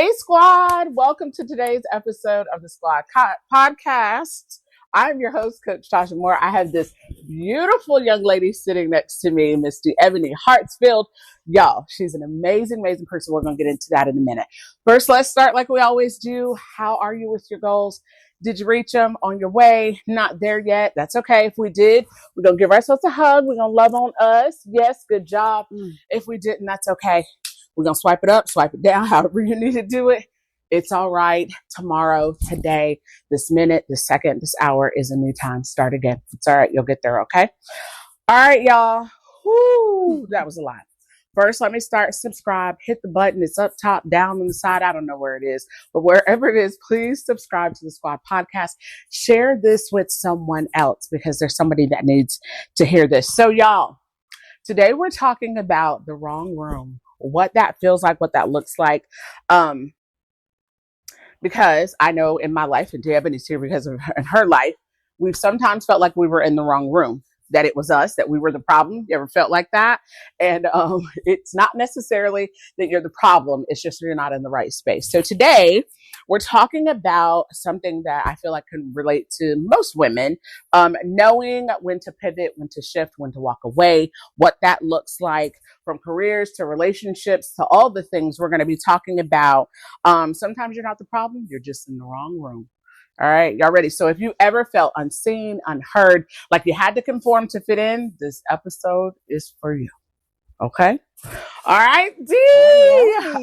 Hey, squad. Welcome to today's episode of the Squad Podcast. I'm your host, Coach Tasha Moore. I have this beautiful young lady sitting next to me, Miss De'Ebony Hartsfield. Y'all, she's an amazing, amazing person. We're going to get into that in a minute. First, let's start like we always do. How are you with your goals? Did you reach them? On your way? Not there yet? That's okay. If we did, we're going to give ourselves a hug. We're going to love on us. Yes, good job. If we didn't, that's okay. We're going to swipe it up, swipe it down, however you need to do it. It's all right. Tomorrow, today, this minute, this second, this hour is a new time. Start again. It's all right. You'll get there, okay? All right, y'all. Whoo, that was a lot. First, let me start. Subscribe. Hit the button. It's up top, down on the side. I don't know where it is. But wherever it is, please subscribe to the Squad Podcast. Share this with someone else because there's somebody that needs to hear this. So, y'all, today we're talking about the wrong room. What that feels like, what that looks like. Because I know in my life, and De'Ebony's here because of her life, we've sometimes felt like we were in the wrong room, that it was us, that we were the problem. You ever felt like that? And it's not necessarily that you're the problem. It's just you're not in the right space. So today we're talking about something that I feel like can relate to most women, knowing when to pivot, when to shift, when to walk away, what that looks like from careers to relationships to all the things we're going to be talking about. Sometimes you're not the problem. You're just in the wrong room. All right, y'all ready? So if you ever felt unseen, unheard, like you had to conform to fit in, this episode is for you. Okay? All right, D.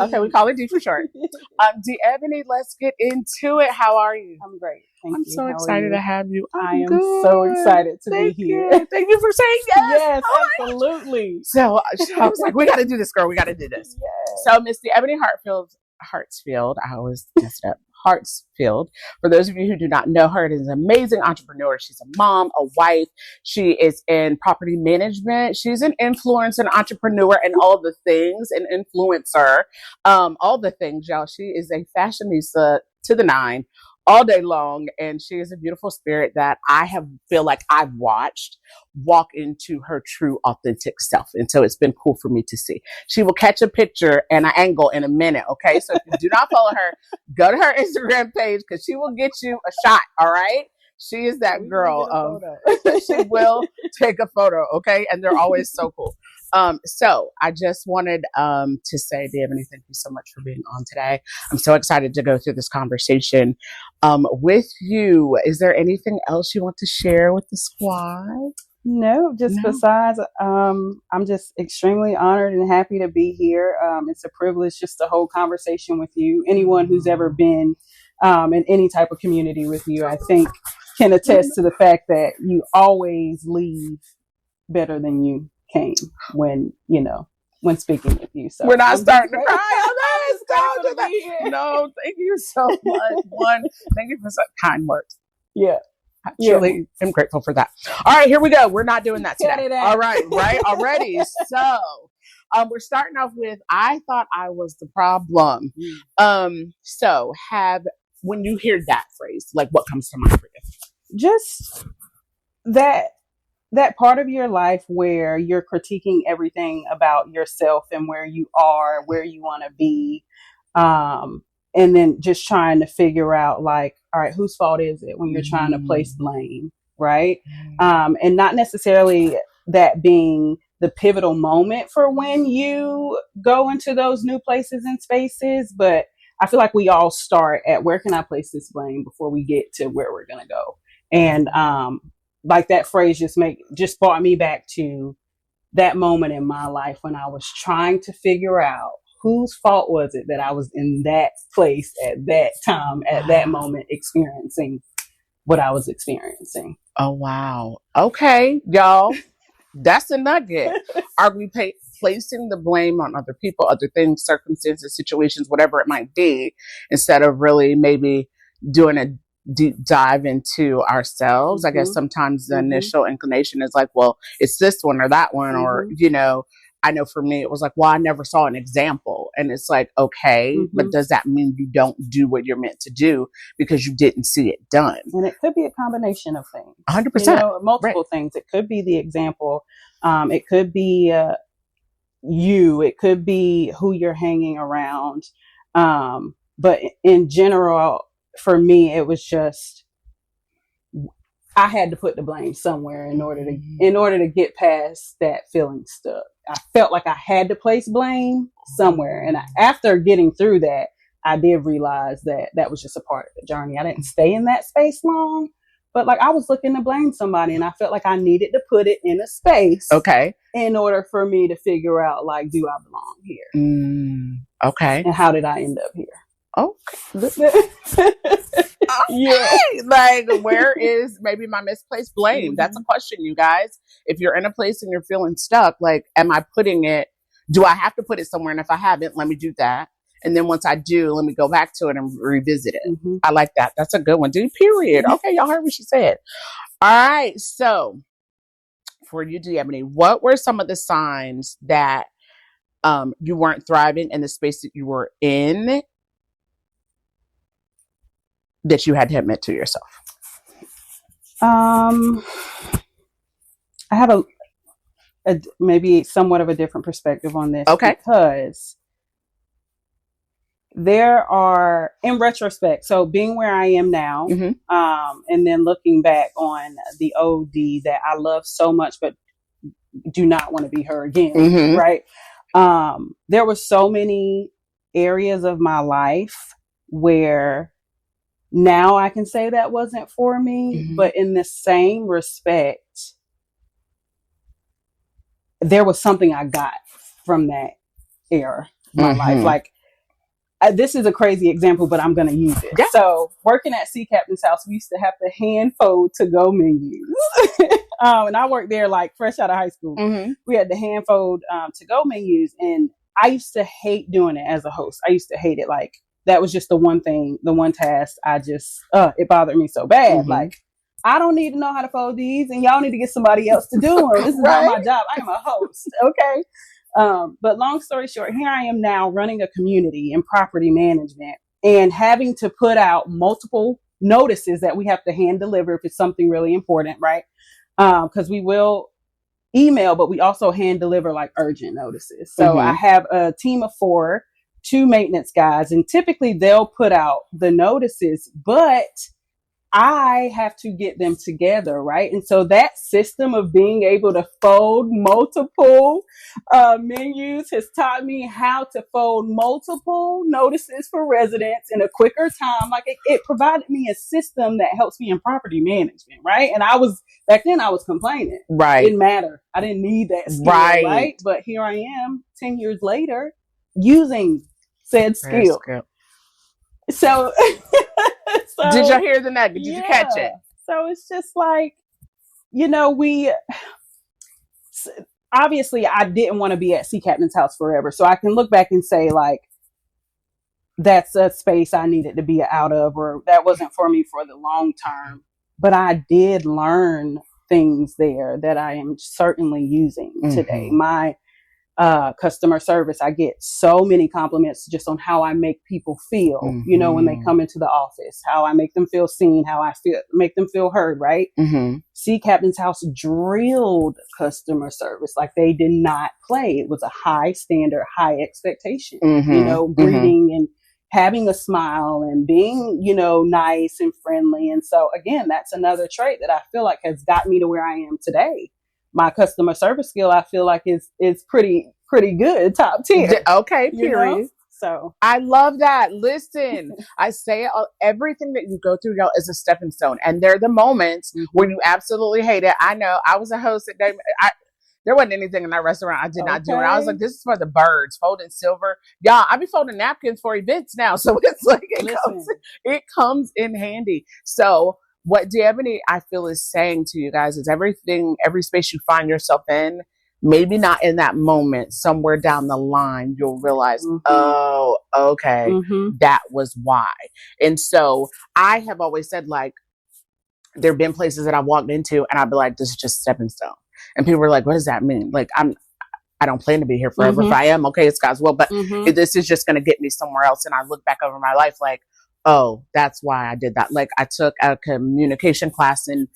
Okay, we call it D for short. De'Ebony, let's get into it. How are you? I'm great. Thank I'm you. so excited to have you. I am so excited to be here. Thank you for saying yes. Yes, absolutely. So I was like, we got to do this, girl. We got to do this. Yes. So Miss De'Ebony Hartsfield, I always mess it up. Hartsfield. For those of you who do not know her, it is an amazing entrepreneur. She's a mom, a wife. She is in property management. She's an influencer, an entrepreneur, and all the things, an influencer, all the things, y'all. She is a fashionista to the nine all day long, and she is a beautiful spirit that feel like I've watched walk into her true authentic self. And so it's been cool for me to see. She will catch a picture and an angle in a minute. Okay. So if you do not follow her, go to her Instagram page because she will get you a shot. All right. She is that girl. She will take a photo. Okay. And they're always so cool. So I just wanted to say, De'Ebony, thank you so much for being on today. I'm so excited to go through this conversation with you. Is there anything else you want to share with the squad? No, besides, I'm just extremely honored and happy to be here. It's a privilege just to hold conversation with you. Anyone who's ever been in any type of community with you, I think, can attest to the fact that you always leave better than you came when speaking with you. So we're not starting to cry. No, thank you so much. Thank you for such kind words. Yeah. I truly am grateful for that. All right, here we go. We're not doing that today. All right, already. So we're starting off with, I thought I was the problem. So when you hear that phrase, like what comes to mind for you? Just that part of your life where you're critiquing everything about yourself and where you are, where you want to be. And then just trying to figure out, like, all right, whose fault is it when you're trying to place blame, right? And not necessarily that being the pivotal moment for when you go into those new places and spaces, but I feel like we all start at where can I place this blame before we get to where we're going to go. And like that phrase just brought me back to that moment in my life when I was trying to figure out whose fault was it that I was in that place at that time, at that moment, experiencing what I was experiencing. Oh, wow. Okay, y'all. That's a nugget. Are we placing the blame on other people, other things, circumstances, situations, whatever it might be, instead of really maybe doing a deep dive into ourselves? I guess sometimes the initial inclination is like, well, it's this one or that one, or, I know for me, it was like, well, I never saw an example. And it's like, okay, but does that mean you don't do what you're meant to do because you didn't see it done? And it could be a combination of things. 100%. Multiple things. It could be the example. It could be you. It could be who you're hanging around. But in general, for me, it was just, I had to put the blame somewhere in order to get past that feeling stuck. I felt like I had to place blame somewhere. And after getting through that, I did realize that that was just a part of the journey. I didn't stay in that space long, but like I was looking to blame somebody, and I felt like I needed to put it in a space. Okay. In order for me to figure out, like, do I belong here? Okay. And how did I end up here? Okay. Yeah. Like, where is maybe my misplaced blame? That's a question, you guys. If you're in a place and you're feeling stuck, like, am I putting it, do I have to put it somewhere? And if I haven't, let me do that. And then once I do, let me go back to it and revisit it. I like that. That's a good one, dude. Period. Okay. Y'all heard what she said. All right. So for you, De'Ebony, what were some of the signs that you weren't thriving in the space that you were in, that you had to admit to yourself? I have a maybe somewhat of a different perspective on this. Okay. Because there are, in retrospect, so being where I am now, and then looking back on the OD that I love so much, but do not want to be her again, right? There were so many areas of my life where now I can say that wasn't for me, but in the same respect, there was something I got from that era of my life. Like, this is a crazy example, but I'm going to use it. Yeah. So working at Sea Captain's house, we used to have to hand fold to-go menus. And I worked there like fresh out of high school. We had to hand fold to-go menus. And I used to hate doing it as a host. I used to hate it. Like, that was just the one thing, the one task. It bothered me so bad. Like, I don't need to know how to fold these, and y'all need to get somebody else to do them. This is not my job. I am a host. Okay. But long story short, here I am now running a community in property management and having to put out multiple notices that we have to hand deliver if it's something really important, right? Because we will email, but we also hand deliver like urgent notices. So I have a team of 4, 2 maintenance guys, and typically they'll put out the notices, but I have to get them together, right? And so that system of being able to fold multiple menus has taught me how to fold multiple notices for residents in a quicker time. Like, it provided me a system that helps me in property management, right? And back then I was complaining. Right. It didn't matter. I didn't need that skill, right? But here I am 10 years later using said skill. So, did y'all hear the nugget? Did you catch it? So it's just like, obviously I didn't want to be at Sea Captain's house forever. So I can look back and say, like, that's a space I needed to be out of, or that wasn't for me for the long term. But I did learn things there that I am certainly using today. My customer service, I get so many compliments just on how I make people feel, when they come into the office, how I make them feel seen, how I make them feel heard, right? Sea Captain's house drilled customer service. Like, they did not play. It was a high standard, high expectation, greeting and having a smile and being, nice and friendly. And so again, that's another trait that I feel like has got me to where I am today. My customer service skill, I feel like is pretty good, top tier. Okay, period. So I love that. Listen, I say everything that you go through, y'all, is a stepping stone, and there are the moments when you absolutely hate it. I know. I was a host at there wasn't anything in that restaurant I did not do, and I was like, "This is for the birds." Folding silver, y'all. I be folding napkins for events now, so it's like it comes in handy. So, what De'Ebony, I feel, is saying to you guys is every space you find yourself in, maybe not in that moment, somewhere down the line, you'll realize, oh, okay, that was why. And so I have always said, like, there have been places that I walked into and I'd be like, this is just a stepping stone. And people were like, what does that mean? Like, I don't plan to be here forever. If I am, okay, it's God's will. But this is just going to get me somewhere else. And I look back over my life like, oh, that's why I did that. Like, I took a communication class and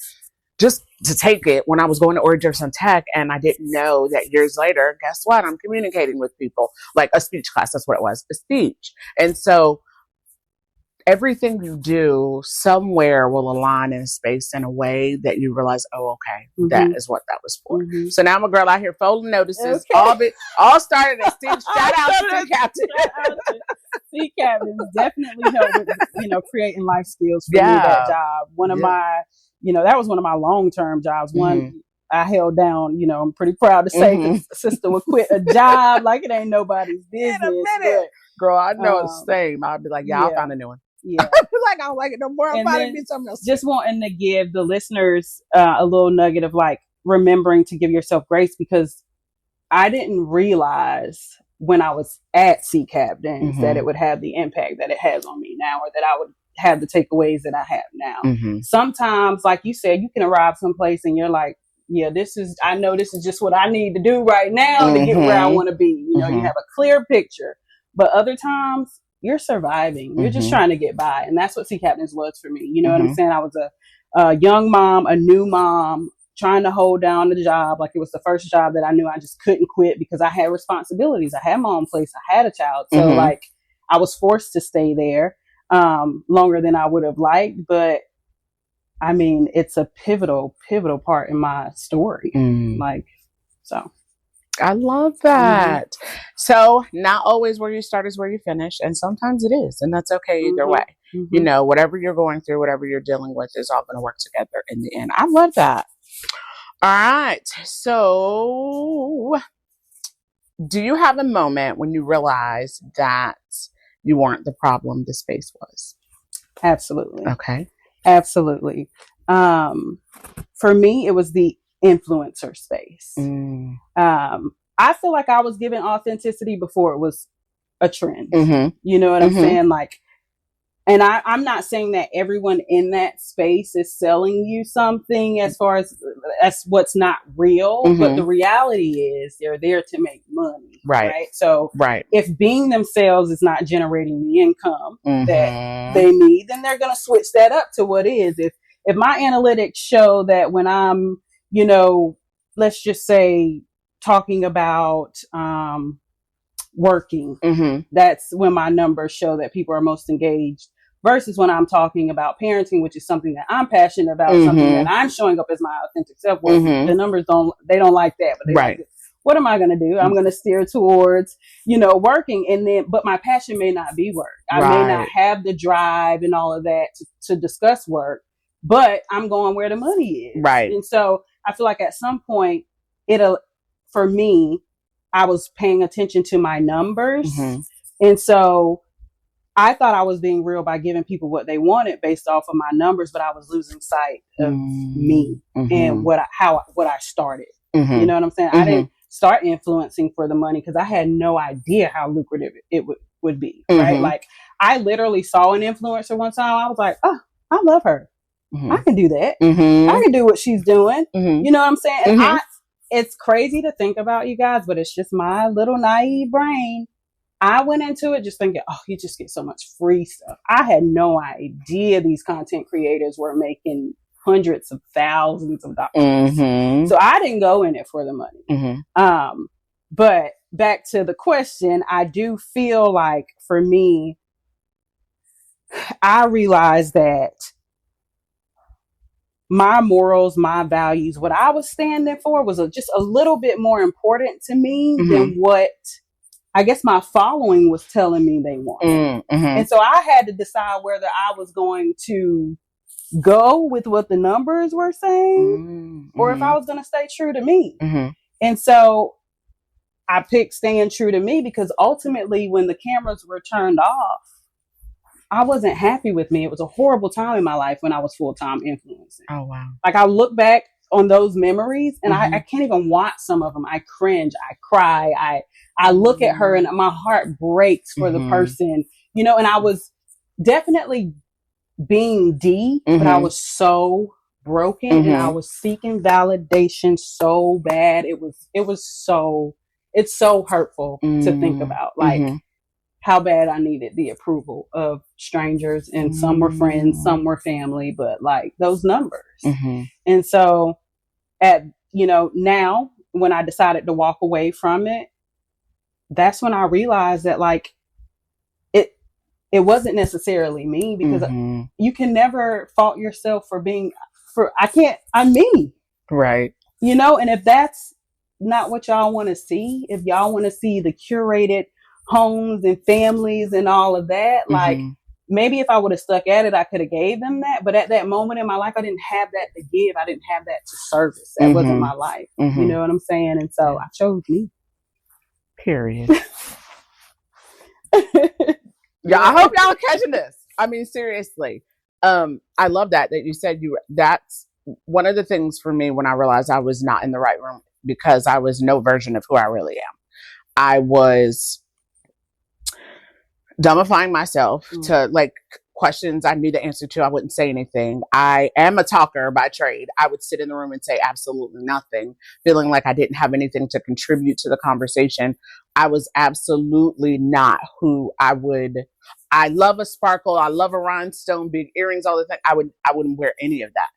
just to take it when I was going to Origins on Tech, and I didn't know that years later, guess what? I'm communicating with people. Like a speech class, that's what it was, a speech. And so everything you do somewhere will align in space in a way that you realize, oh, okay, that is what that was for. So now I'm a girl out here folding notices. All started at Steve. Shout out to the captain. Sea captains definitely help with, creating life skills for me, that job. One of my, that was one of my long-term jobs. One I held down, I'm pretty proud to say, 'cause sister would quit a job like it ain't nobody's business. In a minute. Girl, I know it's the same. I'll be like, I'll find a new one. Yeah. Like, I don't like it no more. I'll probably be something else. Just wanting to give the listeners a little nugget of like remembering to give yourself grace, because I didn't realize when I was at Sea Captains that it would have the impact that it has on me now, or that I would have the takeaways that I have now. Sometimes, like you said, you can arrive someplace and you're like, I know this is just what I need to do right now to get where I want to be. You have a clear picture. But other times you're surviving. You're just trying to get by. And that's what Sea Captains was for me. You know what I'm saying? I was a young mom, a new mom, trying to hold down the job. Like, it was the first job that I knew I just couldn't quit because I had responsibilities. I had my own place. I had a child. So like, I was forced to stay there longer than I would have liked. But I mean, it's a pivotal part in my story. So. I love that. So not always where you start is where you finish. And sometimes it is. And that's okay either way. Whatever you're going through, whatever you're dealing with is all going to work together in the end. I love that. All right. So do you have a moment when you realize that you weren't the problem, the space was? Absolutely. Okay. Absolutely. For me, it was the influencer space. I feel like I was given authenticity before it was a trend. You know what I'm saying? Like, and I'm not saying that everyone in that space is selling you something as far as that's what's not real, but the reality is they're there to make money. Right. So if being themselves is not generating the income that they need, then they're going to switch that up to what is. If my analytics show that when I'm, let's just say talking about working, that's when my numbers show that people are most engaged, versus when I'm talking about parenting, which is something that I'm passionate about, something that I'm showing up as my authentic self. Well, the numbers don't like that, but they like it. What am I going to do? I'm going to steer towards, working, but my passion may not be work. I may not have the drive and all of that to discuss work, but I'm going where the money is. Right. And so I feel like at some point for me, I was paying attention to my numbers. And so I thought I was being real by giving people what they wanted based off of my numbers, but I was losing sight of me and what I started. You know what I'm saying? I didn't start influencing for the money because I had no idea how lucrative it would be. Right. Like, I literally saw an influencer one time. I was like, oh, I love her. I can do that. I can do what she's doing. You know what I'm saying? And it's crazy to think about, you guys, but it's just my little naive brain. I went into it just thinking, oh, you just get so much free stuff. I had no idea these content creators were making hundreds of thousands of dollars. So I didn't go in it for the money. But back to the question, I do feel like for me, I realized that my morals, my values, what I was standing for was just a little bit more important to me than what I guess my following was telling me they wanted. And so I had to decide whether I was going to go with what the numbers were saying or if I was going to stay true to me. And so I picked staying true to me because ultimately when the cameras were turned off, I wasn't happy with me. It was a horrible time in my life when I was full-time influencing. Oh, wow. Like, I look back on those memories and I can't even watch some of them. I cringe. I cry. I look at her and my heart breaks for the person, and I was definitely being but I was so broken and I was seeking validation so bad. It's so hurtful to think about. Like, how bad I needed the approval of strangers, and some were friends, some were family, but like those numbers. And so now when I decided to walk away from it, that's when I realized that like it wasn't necessarily me, because you can never fault yourself for I'm me. Right. You know, and if that's not what y'all want to see, if y'all want to see the curated homes and families and all of that, like, maybe if I would have stuck at it, I could have gave them that. But at that moment in my life, I didn't have that to give. I didn't have that to service. That wasn't my life. You know what I'm saying? And so I chose me. Period. Yeah, I hope y'all are catching this. I mean, seriously. I love that you said that's one of the things for me when I realized I was not in the right room, because I was no version of who I really am. I was dumbifying myself to like questions I knew the answer to. I wouldn't say anything. I am a talker by trade. I would sit in the room and say absolutely nothing, feeling like I didn't have anything to contribute to the conversation. I was absolutely not who I love a sparkle. I love a rhinestone, big earrings, all the things. I wouldn't wear any of that.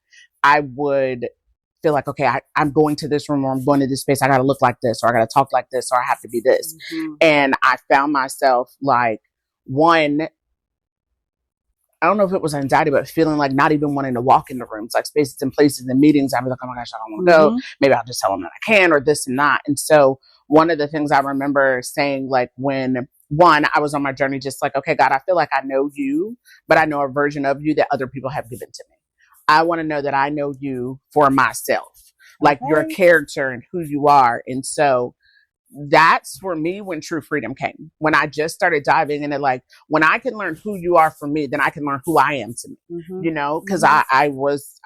I would feel like, okay, I'm going to this room, or I'm going to this space. I got to look like this, or I got to talk like this, or I have to be this. And I found myself like, one, I don't know if it was anxiety, but feeling like not even wanting to walk in the rooms, like spaces and places and meetings. I'd be like, oh my gosh, I don't want to go. Maybe I'll just tell them that I can, or this and that. And so one of the things I remember saying, like, when I was on my journey, just like, okay, God, I feel like I know you, but I know a version of you that other people have given to me. I want to know that I know you for myself, like your character and who you are. And so that's for me when true freedom came, when I just started diving into, like, when I can learn who you are for me, then I can learn who I am to me, you know, because I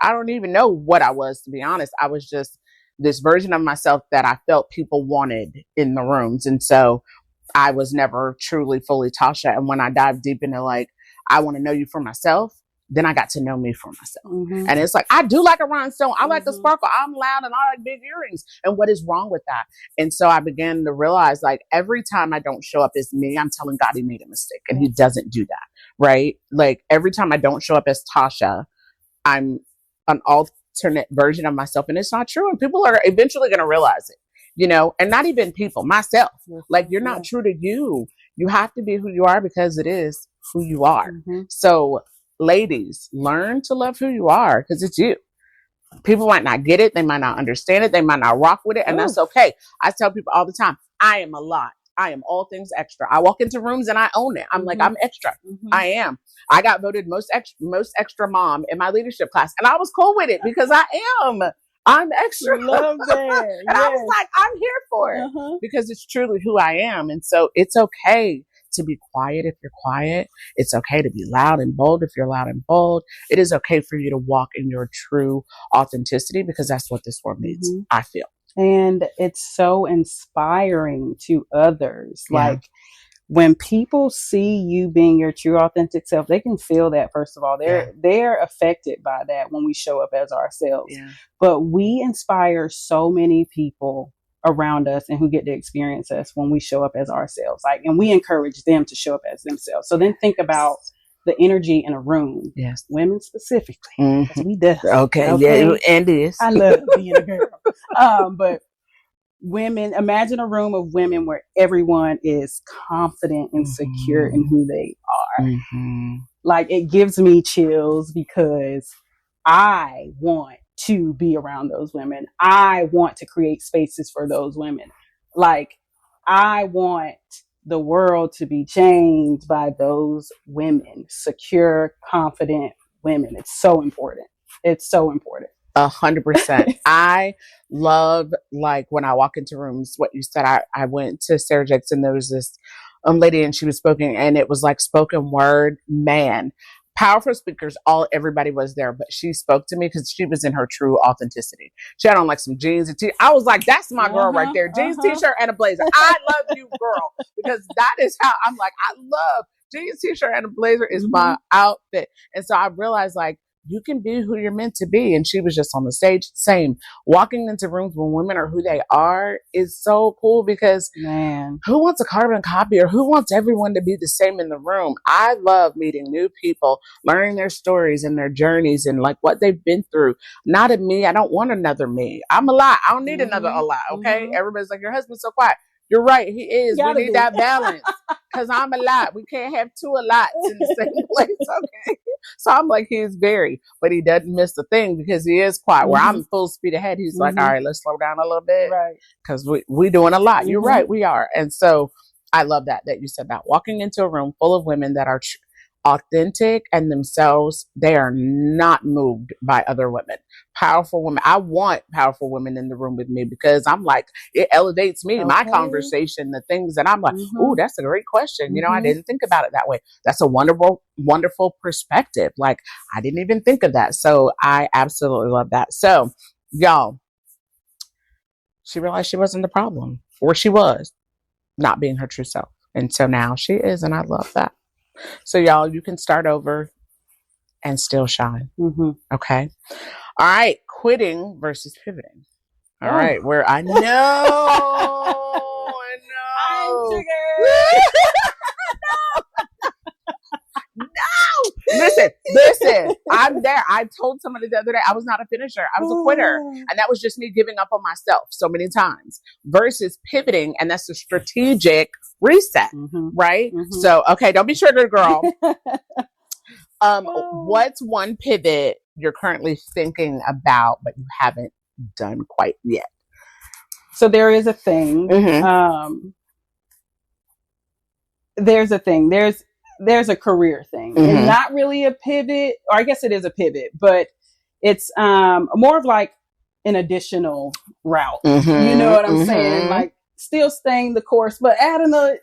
don't even know what I was, to be honest. I was just this version of myself that I felt people wanted in the rooms. And so I was never truly fully Tasha. And when I dive deep into, like, I want to know you for myself, then I got to know me for myself. And it's like, I do like a rhinestone. I like a sparkle. I'm loud and I like big earrings. And what is wrong with that? And so I began to realize, like, every time I don't show up as me, I'm telling God he made a mistake, and he doesn't do that. Right? Like, every time I don't show up as Tasha, I'm an alternate version of myself. And it's not true. And people are eventually going to realize it, you know, and not even people, myself. Like, you're not true to you. You have to be who you are, because it is who you are. So ladies, learn to love who you are, because it's you. People might not get it. They might not understand it. They might not rock with it. And that's okay. I tell people all the time, I am a lot. I am all things extra. I walk into rooms and I own it. I'm like, I'm extra. I am. I got voted most extra mom in my leadership class. And I was cool with it, because I am. I'm extra. Love that. And I was like, I'm here for it, because it's truly who I am. And so it's okay to be quiet if you're quiet. It's okay to be loud and bold if you're loud and bold. It is okay for you to walk in your true authenticity, because that's what this world needs, I feel. And it's so inspiring to others. Like, when people see you being your true authentic self, they can feel that. First of all, they're affected by that when we show up as ourselves. But we inspire so many people around us and who get to experience us when we show up as ourselves. Like, and we encourage them to show up as themselves. So then think about the energy in a room. Women specifically. We do. Okay. Yeah, and this. I love being a girl. But women, imagine a room of women where everyone is confident and secure in who they are. Like, it gives me chills, because I want to be around those women. I want to create spaces for those women. Like, I want the world to be changed by those women, secure, confident women. It's so important. It's so important. 100%. I love, like, when I walk into rooms, what you said. I went to Sarah Jackson. There was this lady, and she was speaking, and it was like spoken word, man. Powerful speakers, everybody was there, but she spoke to me because she was in her true authenticity. She had on like some jeans and I was like, that's my girl right there. Jeans, t-shirt, and a blazer. I love you, girl, because that is how I'm like, I love jeans, t-shirt, and a blazer is my outfit. And so I realized, like, you can be who you're meant to be. And she was just on the stage. Same. Walking into rooms when women are who they are is so cool, because who wants a carbon copy, or who wants everyone to be the same in the room? I love meeting new people, learning their stories and their journeys and like what they've been through. Not a me. I don't want another me. I'm a lot. I don't need another a lot. Okay. Everybody's like, your husband's so quiet. You're right. He is. We Gotta need be. that balance because I'm a lot. We can't have two a lots in the same place. Okay. So I'm like, he's very, but he doesn't miss a thing because he is quiet. Where I'm full speed ahead, he's like, all right, let's slow down a little bit. Right. Because we doing a lot. You're right. We are. And so I love that you said that. Walking into a room full of women that are authentic and themselves, they are not moved by other women. Powerful women. I want powerful women in the room with me because I'm like, it elevates me, my conversation, the things that I'm like, ooh, that's a great question. You know, I didn't think about it that way. That's a wonderful, wonderful perspective. Like, I didn't even think of that. So I absolutely love that. So, y'all, she realized she wasn't the problem, or she was not being her true self. And so now she is, and I love that. So y'all, you can start over and still shine. Okay. All right. Quitting versus pivoting. All right. Where I know. I know. No. Listen. I'm there. I told somebody the other day I was not a finisher. I was a quitter. And that was just me giving up on myself so many times versus pivoting. And that's a strategic reset, right? So, okay, don't be sugar girl. What's one pivot you're currently thinking about, but you haven't done quite yet? So there is a thing. There's a thing. There's a career thing. And not really a pivot, or I guess it is a pivot, but it's more of like an additional route. You know what I'm saying? Like, still staying the course, but adding a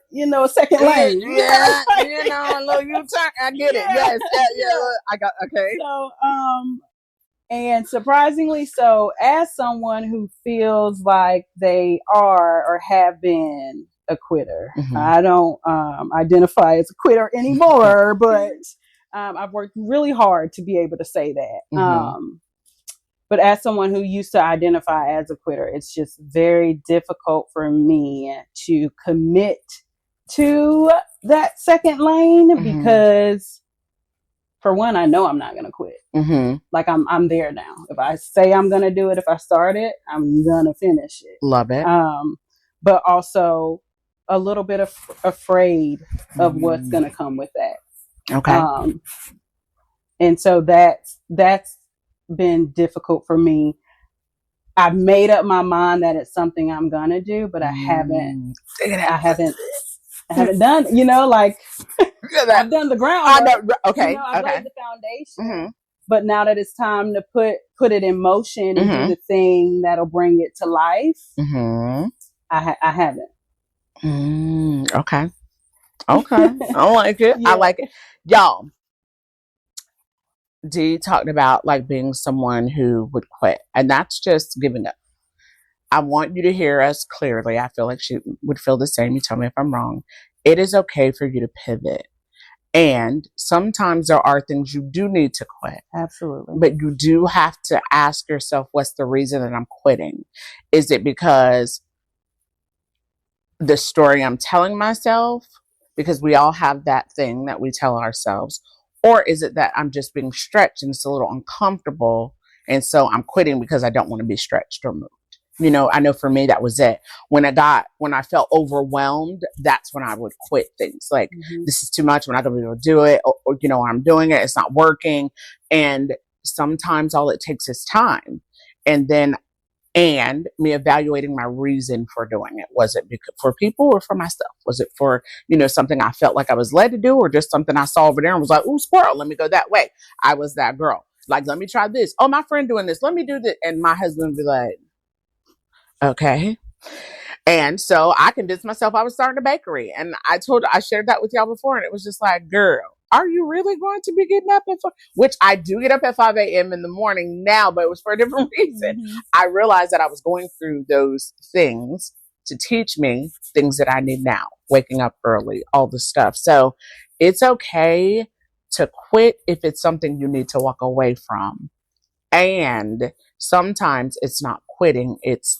second lane. Yeah, a little U-turn. I get it. Yes, yeah. I got, okay. So, and surprisingly so, as someone who feels like they are or have been a quitter, I don't identify as a quitter anymore, but I've worked really hard to be able to say that. But as someone who used to identify as a quitter, it's just very difficult for me to commit to that second lane because, for one, I know I'm not going to quit. Like, I'm there now. If I say I'm going to do it, if I start it, I'm going to finish it. Love it. But also a little bit afraid of what's going to come with that. Okay. And so that's been difficult for me. I've made up my mind that it's something I'm gonna do, but I haven't done, like I've done the groundwork. Okay. I've laid the foundation. But now that it's time to put it in motion and do the thing that'll bring it to life, I haven't. Okay. I like it. I like it. Y'all, Dee talked about like being someone who would quit, and that's just giving up. I want you to hear us clearly. I feel like she would feel the same. You tell me if I'm wrong. It is okay for you to pivot. And sometimes there are things you do need to quit. Absolutely. But you do have to ask yourself, what's the reason that I'm quitting? Is it because the story I'm telling myself? Because we all have that thing that we tell ourselves. Or is it that I'm just being stretched and it's a little uncomfortable, and so I'm quitting because I don't want to be stretched or moved? I know for me that was it. When I felt overwhelmed, that's when I would quit things. Like, this is too much. We're not going to be able to do it. Or I'm doing it. It's not working. And sometimes all it takes is time. And me evaluating my reason for doing it. Was it for people or for myself? Was it for, something I felt like I was led to do, or just something I saw over there and was like, ooh, squirrel, let me go that way. I was that girl. Like, let me try this. Oh, my friend doing this. Let me do this. And my husband would be like, okay. And so I convinced myself I was starting a bakery. And I shared that with y'all before. And it was just like, girl, are you really going to be getting up at 5? Which I do get up at 5 a.m. in the morning now, but it was for a different reason. I realized that I was going through those things to teach me things that I need now. Waking up early, all the stuff. So it's okay to quit if it's something you need to walk away from. And sometimes it's not quitting, it's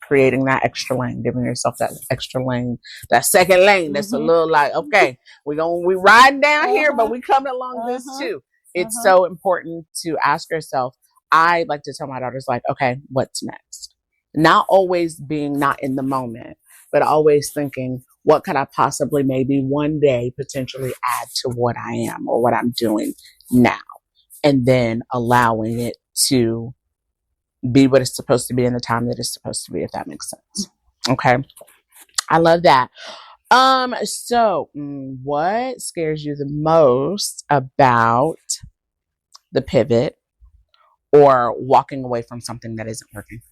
creating that extra lane, giving yourself that extra lane, that second lane. That's a little like, okay, we riding down here, but we coming along this too. It's so important to ask yourself. I like to tell my daughters, like, okay, what's next? Not always being not in the moment, but always thinking, what could I possibly maybe one day potentially add to what I am or what I'm doing now? And then allowing it to be what it's supposed to be in the time that it's supposed to be, if that makes sense. Okay. I love that. So what scares you the most about the pivot or walking away from something that isn't working?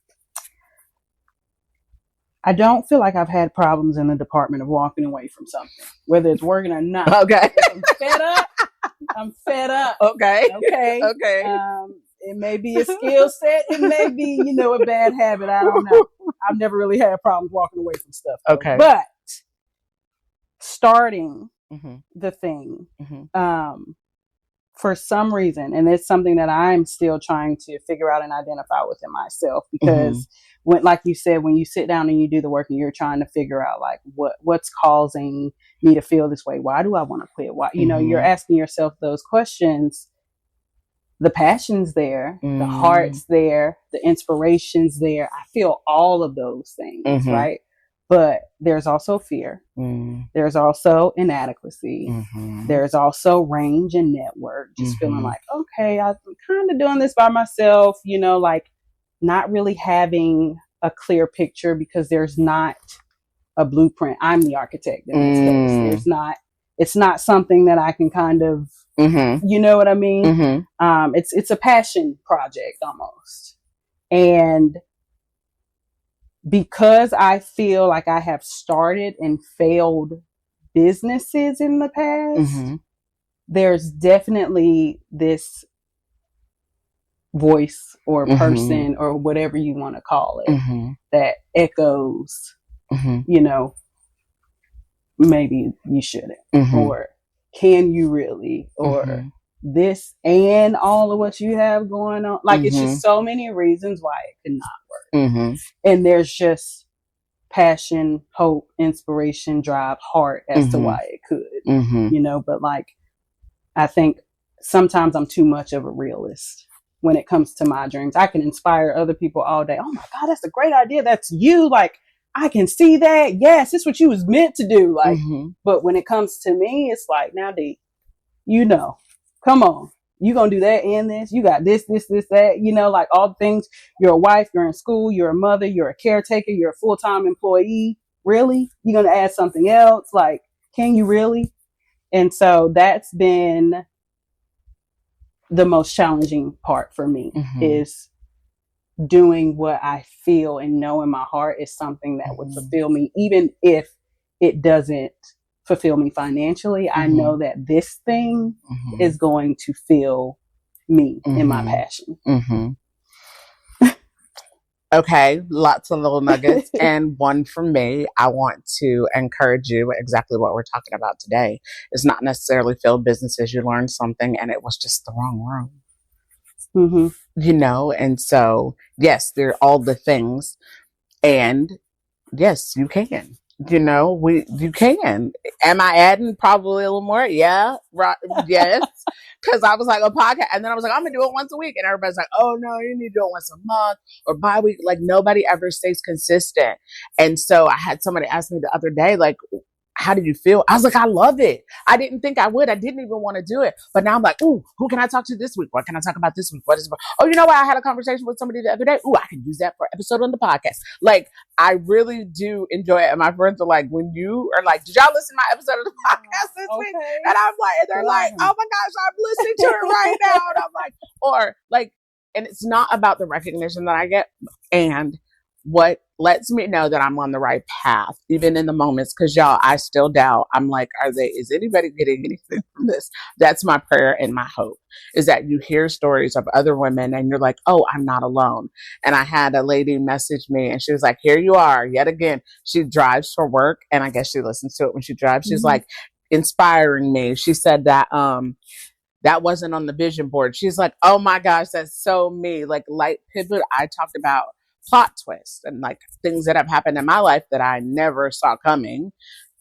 I don't feel like I've had problems in the department of walking away from something, whether it's working or not. Okay. I'm fed up. I'm fed up. Okay. Okay. Okay. It may be a skill set. It may be, a bad habit. I don't know. I've never really had problems walking away from stuff. Though. Okay. But starting the thing, for some reason, and it's something that I'm still trying to figure out and identify within myself, because when, like you said, when you sit down and you do the work and you're trying to figure out like what's causing me to feel this way, why do I want to quit? Why, you're asking yourself those questions. The passion's there, the heart's there, the inspiration's there. I feel all of those things, right? But there's also fear. There's also inadequacy. There's also range and network. Just feeling like, okay, I'm kind of doing this by myself, like not really having a clear picture because there's not a blueprint. I'm the architect in this case. It's not something that I can kind of, you know what I mean? It's a passion project almost. And because I feel like I have started and failed businesses in the past, there's definitely this voice or person or whatever you want to call it that echoes, maybe you shouldn't, or can you really, or this and all of what you have going on. Like it's just so many reasons why it could not work. And there's just passion, hope, inspiration, drive, heart as to why it could, but like, I think sometimes I'm too much of a realist when it comes to my dreams. I can inspire other people all day. Oh my God, that's a great idea. That's you. Like, I can see that. Yes, it's what you was meant to do. Like, but when it comes to me, it's like, now D, come on. You gonna do that and this. You got this, that, like all the things. You're a wife, you're in school, you're a mother, you're a caretaker, you're a full-time employee. Really? You're gonna add something else? Like, can you really? And so that's been the most challenging part for me is doing what I feel and know in my heart is something that would fulfill me, even if it doesn't fulfill me financially. I know that this thing is going to fill me in my passion. Okay, lots of little nuggets. And one from me, I want to encourage you exactly what we're talking about today. It's not necessarily failed businesses. You learned something and it was just the wrong room. And so, yes, there are all the things. And yes, you can. You can. Am I adding probably a little more? Yeah. Right. Yes. Because I was like, a podcast. And then I was like, I'm going to do it once a week. And everybody's like, oh, no, you need to do it once a month or bi-week. Like, nobody ever stays consistent. And so I had somebody ask me the other day, like, how did you feel? I was like, I love it. I didn't think I would. I didn't even want to do it. But now I'm like, ooh, who can I talk to this week? What can I talk about this week? What is? Oh, you know what? I had a conversation with somebody the other day. Ooh, I can use that for an episode on the podcast. Like, I really do enjoy it. And my friends are like, when you are like, did y'all listen to my episode of the podcast this week? And I'm like, and they're like, oh my gosh, I'm listening to it right now. And I'm like, or like, and it's not about the recognition that I get. And what lets me know that I'm on the right path, even in the moments, because y'all, I still doubt. I'm like, is anybody getting anything from this? That's my prayer and my hope, is that you hear stories of other women and you're like, oh, I'm not alone. And I had a lady message me and she was like, here you are yet again. She drives for work and I guess she listens to it when she drives. She's like inspiring me. She said that, that wasn't on the vision board. She's like, oh my gosh, that's so me. Like light pivot. I talked about plot twists and like things that have happened in my life that I never saw coming,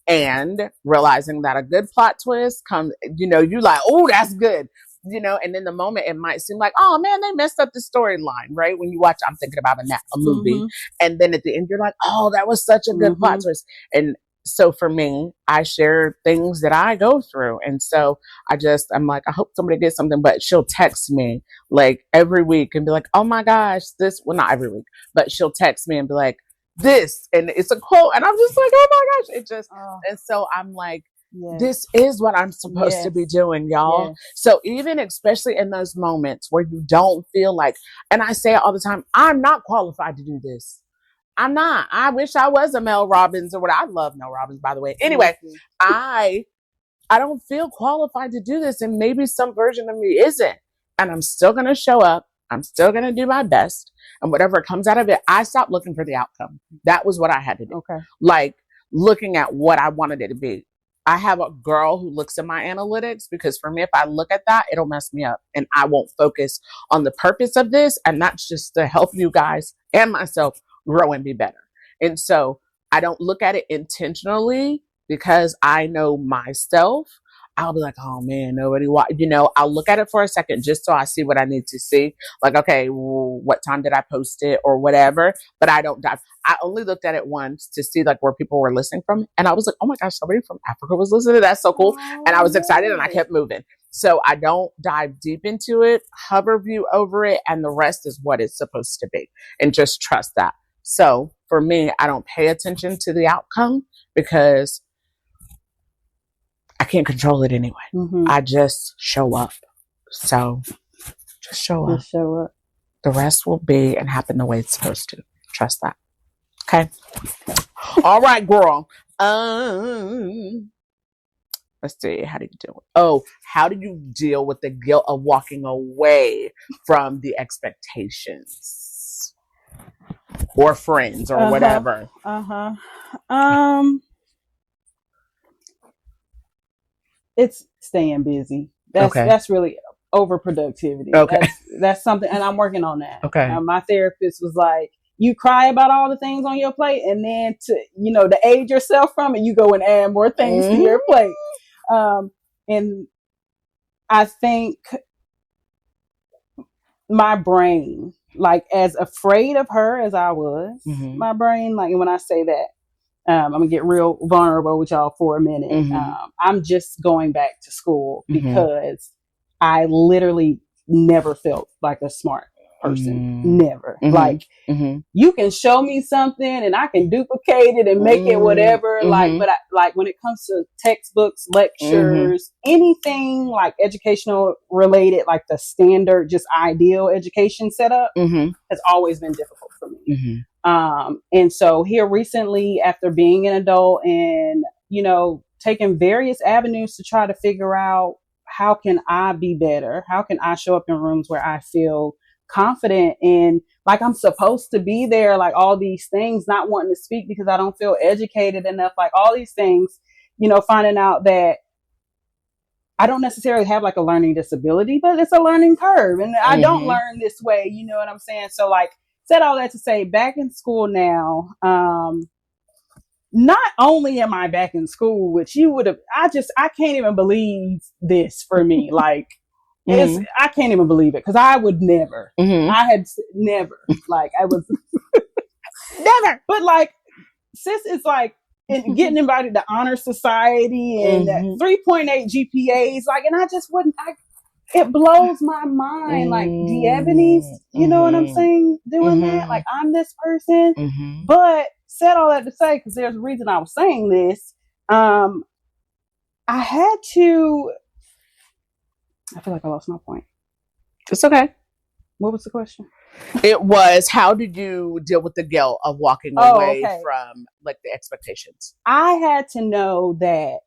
and realizing that a good plot twist comes, you like, oh, that's good. and in the moment it might seem like, oh man, they messed up the storyline, right? When you watch, I'm thinking about a movie, and then at the end you're like, oh, that was such a good plot twist. And so for me, I share things that I go through. And so I'm like, I hope somebody gets something, but she'll text me like every week and be like, oh my gosh, not every week, but she'll text me and be like, this, and it's a quote. And I'm just like, oh my gosh, and so I'm like, this is what I'm supposed to be doing, y'all. Yes. So even especially in those moments where you don't feel like, and I say it all the time, I'm not qualified to do this. I'm not. I wish I was a Mel Robbins or what. I love Mel Robbins, by the way. Anyway, I don't feel qualified to do this, and maybe some version of me isn't. And I'm still going to show up. I'm still going to do my best. And whatever comes out of it, I stopped looking for the outcome. That was what I had to do. Okay. Like looking at what I wanted it to be. I have a girl who looks at my analytics, because for me, if I look at that, it'll mess me up and I won't focus on the purpose of this. And that's just to help you guys and myself grow and be better. And so I don't look at it intentionally because I know myself. I'll be like, oh man, I'll look at it for a second just so I see what I need to see. Like, okay, what time did I post it or whatever? But I don't dive. I only looked at it once to see like where people were listening from. And I was like, oh my gosh, somebody from Africa was listening. That's so cool. And I was excited and I kept moving. So I don't dive deep into it, hover view over it. And the rest is what it's supposed to be. And just trust that. So for me, I don't pay attention to the outcome because I can't control it anyway. I just show up. So just show up. The rest will be and happen the way it's supposed to. Trust that. Okay. All right, girl. Let's see. How do you do it? Oh, how do you deal with the guilt of walking away from the expectations or friends or whatever? It's staying busy. That's really overproductivity. Okay. That's something, and I'm working on that. Okay. My therapist was like, you cry about all the things on your plate, and then to aid yourself from it, you go and add more things to your plate. And I think my brain, like as afraid of her as I was, my brain, like, and when I say that, I'm gonna get real vulnerable with y'all for a minute. I'm just going back to school because I literally never felt like a smart person. Never. Like, you can show me something and I can duplicate it and make it whatever. But when it comes to textbooks, lectures, anything like educational related, like the standard, just ideal education setup has always been difficult for me. And so here recently, after being an adult and, taking various avenues to try to figure out how can I be better? How can I show up in rooms where I feel confident and like I'm supposed to be there, like all these things, not wanting to speak because I don't feel educated enough, like all these things, finding out that I don't necessarily have like a learning disability, but it's a learning curve and I don't learn this way. You know what I'm saying? So like, said all that to say, back in school now, not only am I back in school, which I can't even believe this for me. Like, I can't even believe it because I would never, I had never, like I was never, but like, sis is like getting invited to honor society and 3.8 GPAs, like, and I just wouldn't, it blows my mind. Like De'Ebony's, you know what I'm saying? Doing that. Like I'm this person, but said all that to say, because there's a reason I was saying this. I had to, I feel like I lost my point. It's okay. What was the question? It was, how did you deal with the guilt of walking away from like the expectations? I had to know that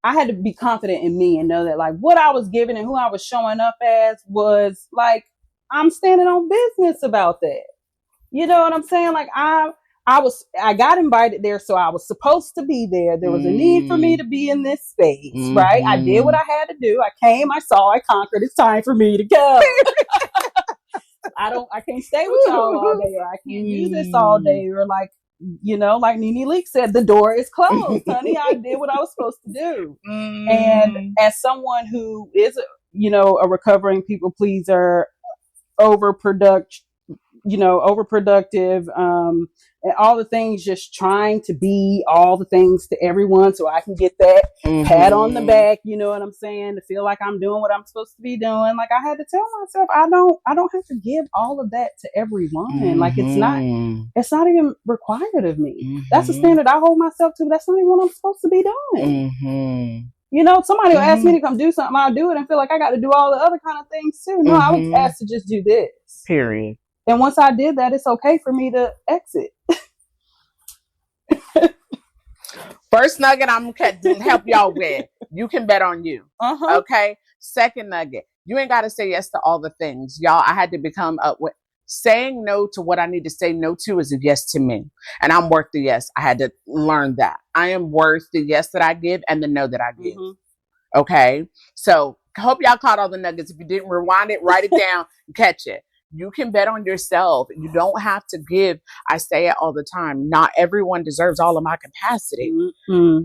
I had to be confident in me and know that like what I was giving and who I was showing up as was like, I'm standing on business about that. You know what I'm saying? Like I got invited there, so I was supposed to be there. There was a need for me to be in this space, right? I did what I had to do. I came, I saw, I conquered. It's time for me to go. I can't stay with y'all all day, or I can't do this all day, or like, like Nene Leak said, the door is closed, honey. I did what I was supposed to do. And as someone who is a recovering people pleaser, overproductive, and all the things, just trying to be all the things to everyone so I can get that pat on the back, you know what I'm saying, to feel like I'm doing what I'm supposed to be doing. Like, I had to tell myself, I don't have to give all of that to everyone. Like, it's not even required of me. That's a standard I hold myself to. That's not even what I'm supposed to be doing. Somebody will ask me to come do something, I'll do it and feel like I got to do all the other kind of things too. No, I was asked to just do this. Period. And once I did that, it's okay for me to exit. First nugget I'm going to help y'all with. You can bet on you. Okay? Second nugget. You ain't got to say yes to all the things. Y'all, I had to become up with saying no to what I need to say no to is a yes to me. And I'm worth the yes. I had to learn that. I am worth the yes that I give and the no that I give. Okay? So, hope y'all caught all the nuggets. If you didn't, rewind it, write it down, catch it. You can bet on yourself. You don't have to give. I say it all the time. Not everyone deserves all of my capacity.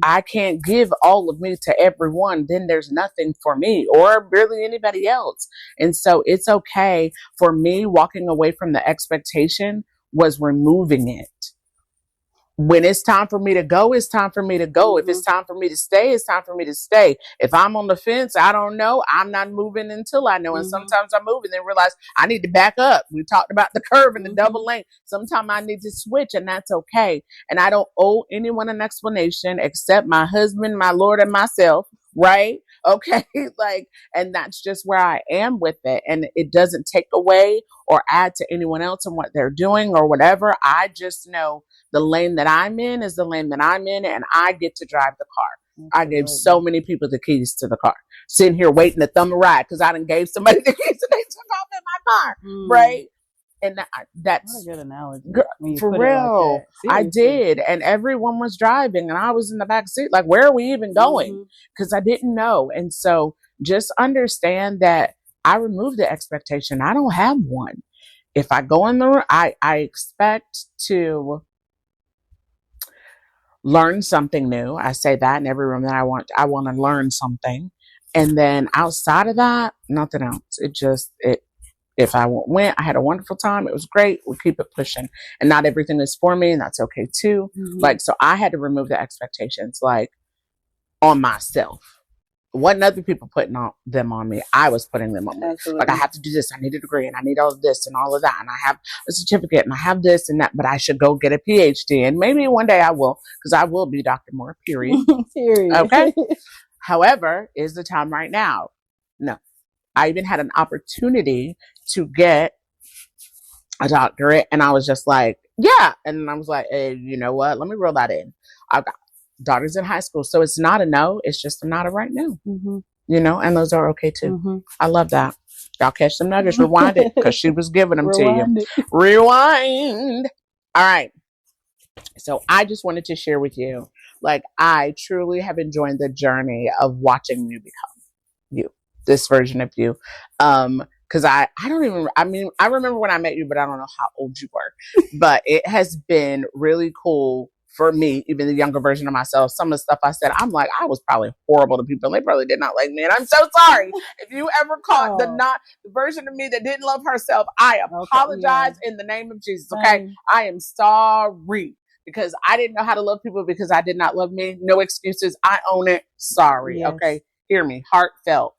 I can't give all of me to everyone. Then there's nothing for me or really anybody else. And so it's okay. For me, walking away from the expectation was removing it. When it's time for me to go, it's time for me to go. If it's time for me to stay, it's time for me to stay. If I'm on the fence, I don't know. I'm not moving until I know. And sometimes I move and then realize I need to back up. We talked about the curve and the double lane. Sometimes I need to switch, and that's okay. And I don't owe anyone an explanation except my husband, my Lord, and myself. Right? Okay. And that's just where I am with it. And it doesn't take away or add to anyone else and what they're doing or whatever. I just know the lane that I'm in is the lane that I'm in, and I get to drive the car. I gave so many people the keys to the car, sitting here waiting to thumb a ride because I done gave somebody the keys and they took off in my car. Right? And that's what a good analogy. For real. Like I did. And everyone was driving and I was in the back seat. Like, where are we even going? Because I didn't know. And so just understand that I removed the expectation. I don't have one. If I go in the room, I expect to learn something new. I say that in every room that I want to learn something. And then outside of that, nothing else. If I went, I had a wonderful time. It was great. We keep it pushing. And not everything is for me, and that's okay too. So I had to remove the expectations, on myself. Wasn't other people putting them on me. I was putting them on me. Absolutely. I have to do this. I need a degree, and I need all of this and all of that. And I have a certificate, and I have this and that, but I should go get a PhD. And maybe one day I will, because I will be Dr. Moore, period. Period. Okay? However, is the time right now? No. I even had an opportunity to get a doctorate, and I was just like, yeah. And I was like, hey, you know what? Let me reel that in. I've got daughters in high school, so it's not a no. It's just a not a right now. And those are okay too. I love that. Y'all catch some nuggets. Rewind it, because she was giving them to you. Rewind. All right. So I just wanted to share with you, I truly have enjoyed the journey of watching you become you. This version of you. Because I remember when I met you, but I don't know how old you were. But it has been really cool for me, even the younger version of myself. Some of the stuff I said, I'm like, I was probably horrible to people. They probably did not like me. And I'm so sorry. If you ever caught the version of me that didn't love herself, I apologize in the name of Jesus. Okay. I am sorry. Because I didn't know how to love people because I did not love me. No excuses. I own it. Sorry. Yes. Okay. Hear me. Heartfelt.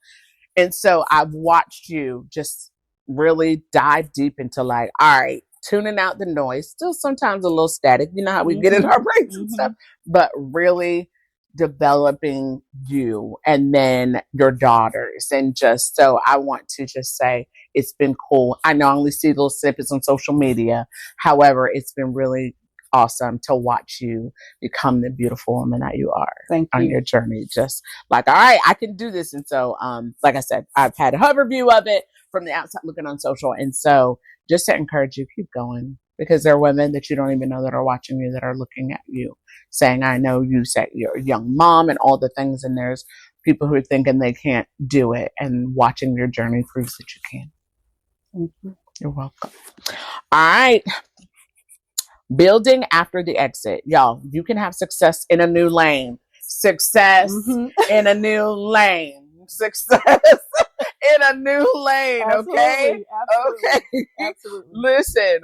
And so I've watched you just really dive deep into all right, tuning out the noise, still sometimes a little static, you know how we get in our brains and stuff, but really developing you and then your daughters. And just so I want to just say it's been cool. I know I only see little snippets on social media. However, it's been really awesome to watch you become the beautiful woman that you are. Thank you. On your journey. Just all right, I can do this. And so, like I said, I've had a hover view of it from the outside looking on social. And so just to encourage you, keep going, because there are women that you don't even know that are watching you, that are looking at you saying, I know you said you're a young mom and all the things. And there's people who are thinking they can't do it, and watching your journey proves that you can. Thank you. You're welcome. All right. Building after the exit. Y'all, you can have success in a new lane. Success in a new lane. Success in a new lane. Okay. Okay. Absolutely. Listen.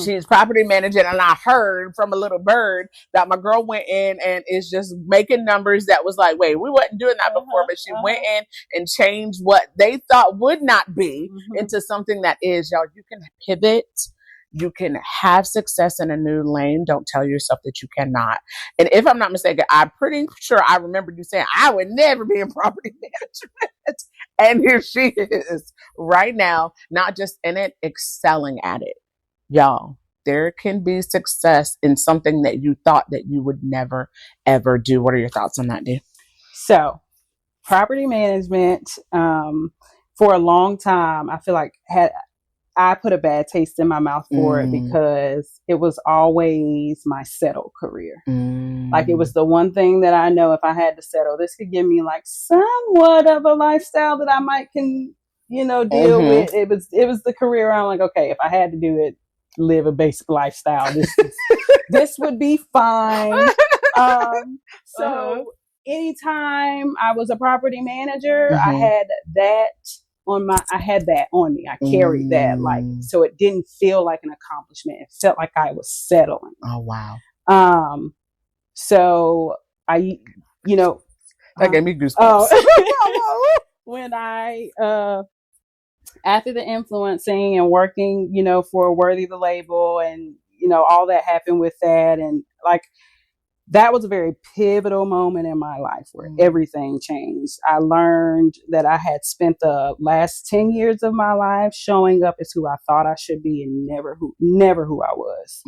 She's property managing, and I heard from a little bird that my girl went in and is just making numbers that was like, wait, we wasn't doing that before, but she went in and changed what they thought would not be into something that is. Y'all, you can pivot. You can have success in a new lane. Don't tell yourself that you cannot. And if I'm not mistaken, I'm pretty sure I remember you saying, I would never be in property management. And here she is right now, not just in it, excelling at it. Y'all, there can be success in something that you thought that you would never, ever do. What are your thoughts on that, Dee? So, property management, for a long time, I feel like I put a bad taste in my mouth for it because it was always my settled career. Like, it was the one thing that I know if I had to settle, this could give me like somewhat of a lifestyle that I might can, deal with. It was the career. I'm like, okay, if I had to do it, live a basic lifestyle, this would be fine. So anytime I was a property manager, I had that on me. I carried that, like, so it didn't feel like an accomplishment. It felt like I was settling. Oh, wow. So I, that gave me goosebumps. When I, after the influencing and working, for Worthy the label, and, all that happened with that. And like, that was a very pivotal moment in my life where everything changed. I learned that I had spent the last 10 years of my life showing up as who I thought I should be and never who I was.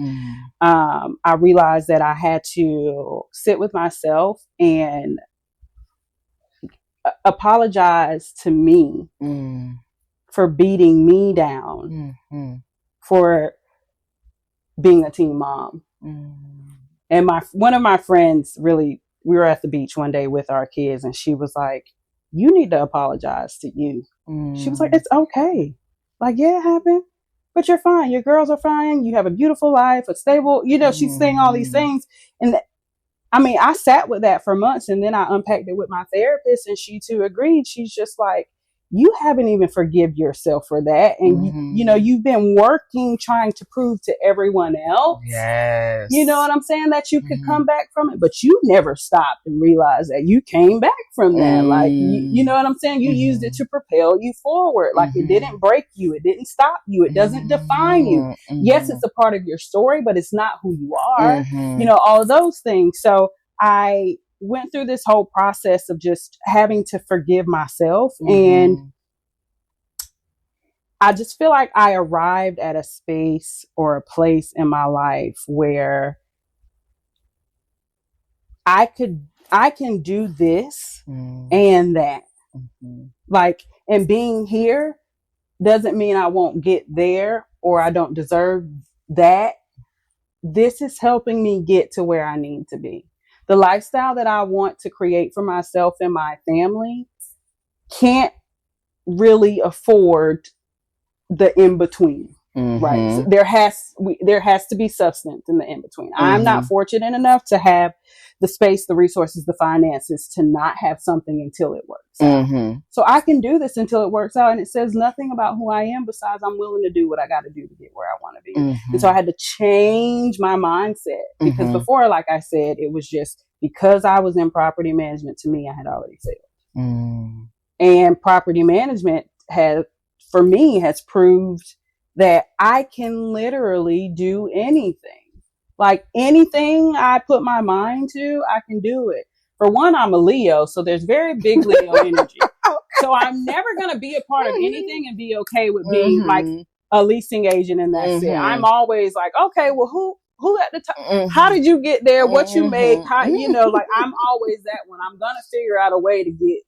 I realized that I had to sit with myself and apologize to me for beating me down for being a teen mom. And one of my friends, really, we were at the beach one day with our kids, and she was like, you need to apologize to you. She was like, it's okay. Like, yeah, it happened, but you're fine. Your girls are fine. You have a beautiful life, a stable, she's saying all these things. And I sat with that for months, and then I unpacked it with my therapist, and she too agreed. She's just like, you haven't even forgive yourself for that. And you've been working, trying to prove to everyone else. Yes. You know what I'm saying? That you could come back from it, but you never stopped and realized that you came back from that. Like, you know what I'm saying? You used it to propel you forward. Like, it didn't break you. It didn't stop you. It doesn't define you. Yes, it's a part of your story, but it's not who you are. All of those things. So I went through this whole process of just having to forgive myself. And I just feel like I arrived at a space or a place in my life where I can do this and that. Like, and being here doesn't mean I won't get there or I don't deserve that. This is helping me get to where I need to be. The lifestyle that I want to create for myself and my family can't really afford the in-between. Right. So there has to be substance in the in-between. I'm not fortunate enough to have the space, the resources, the finances to not have something until it works out. So I can do this until it works out. And it says nothing about who I am besides I'm willing to do what I got to do to get where I want to be. And so I had to change my mindset because before, like I said, it was just because I was in property management, to me, I had already failed. And property management has proved that I can literally do anything. Like, anything I put my mind to, I can do it. For one, I'm a Leo, so there's very big Leo energy. So I'm never going to be a part of anything and be okay with being like a leasing agent and that's it. I'm always like, okay, well, who at the top? How did you get there? What you make? How, like, I'm always that one. I'm going to figure out a way to get,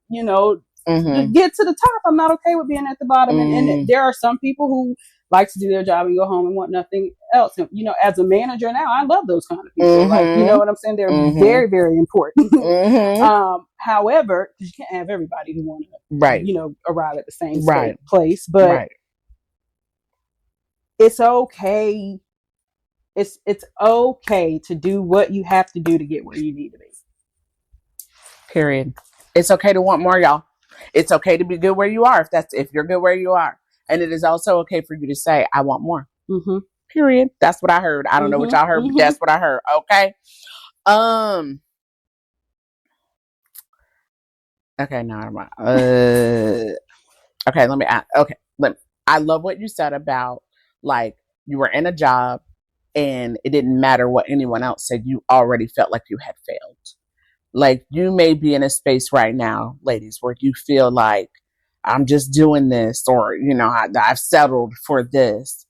to get to the top. I'm not okay with being at the bottom. And there are some people who like to do their job and go home and want nothing else. And, as a manager now, I love those kind of people. Like, you know what I'm saying? They're very, very important. However, because you can't have everybody who want to, arrive at the same place. But it's okay. It's okay to do what you have to do to get where you need to be. Period. It's okay to want more, y'all. It's okay to be good where you are if you're good where you are. And it is also okay for you to say, I want more. Mm-hmm. Period. That's what I heard. I don't know what y'all heard, but that's what I heard. Okay. Okay, no, I'm okay, let me ask. Okay, I love what you said about like you were in a job and it didn't matter what anyone else said. You already felt like you had failed. Like you may be in a space right now, ladies, where you feel like I'm just doing this, or I've settled for this,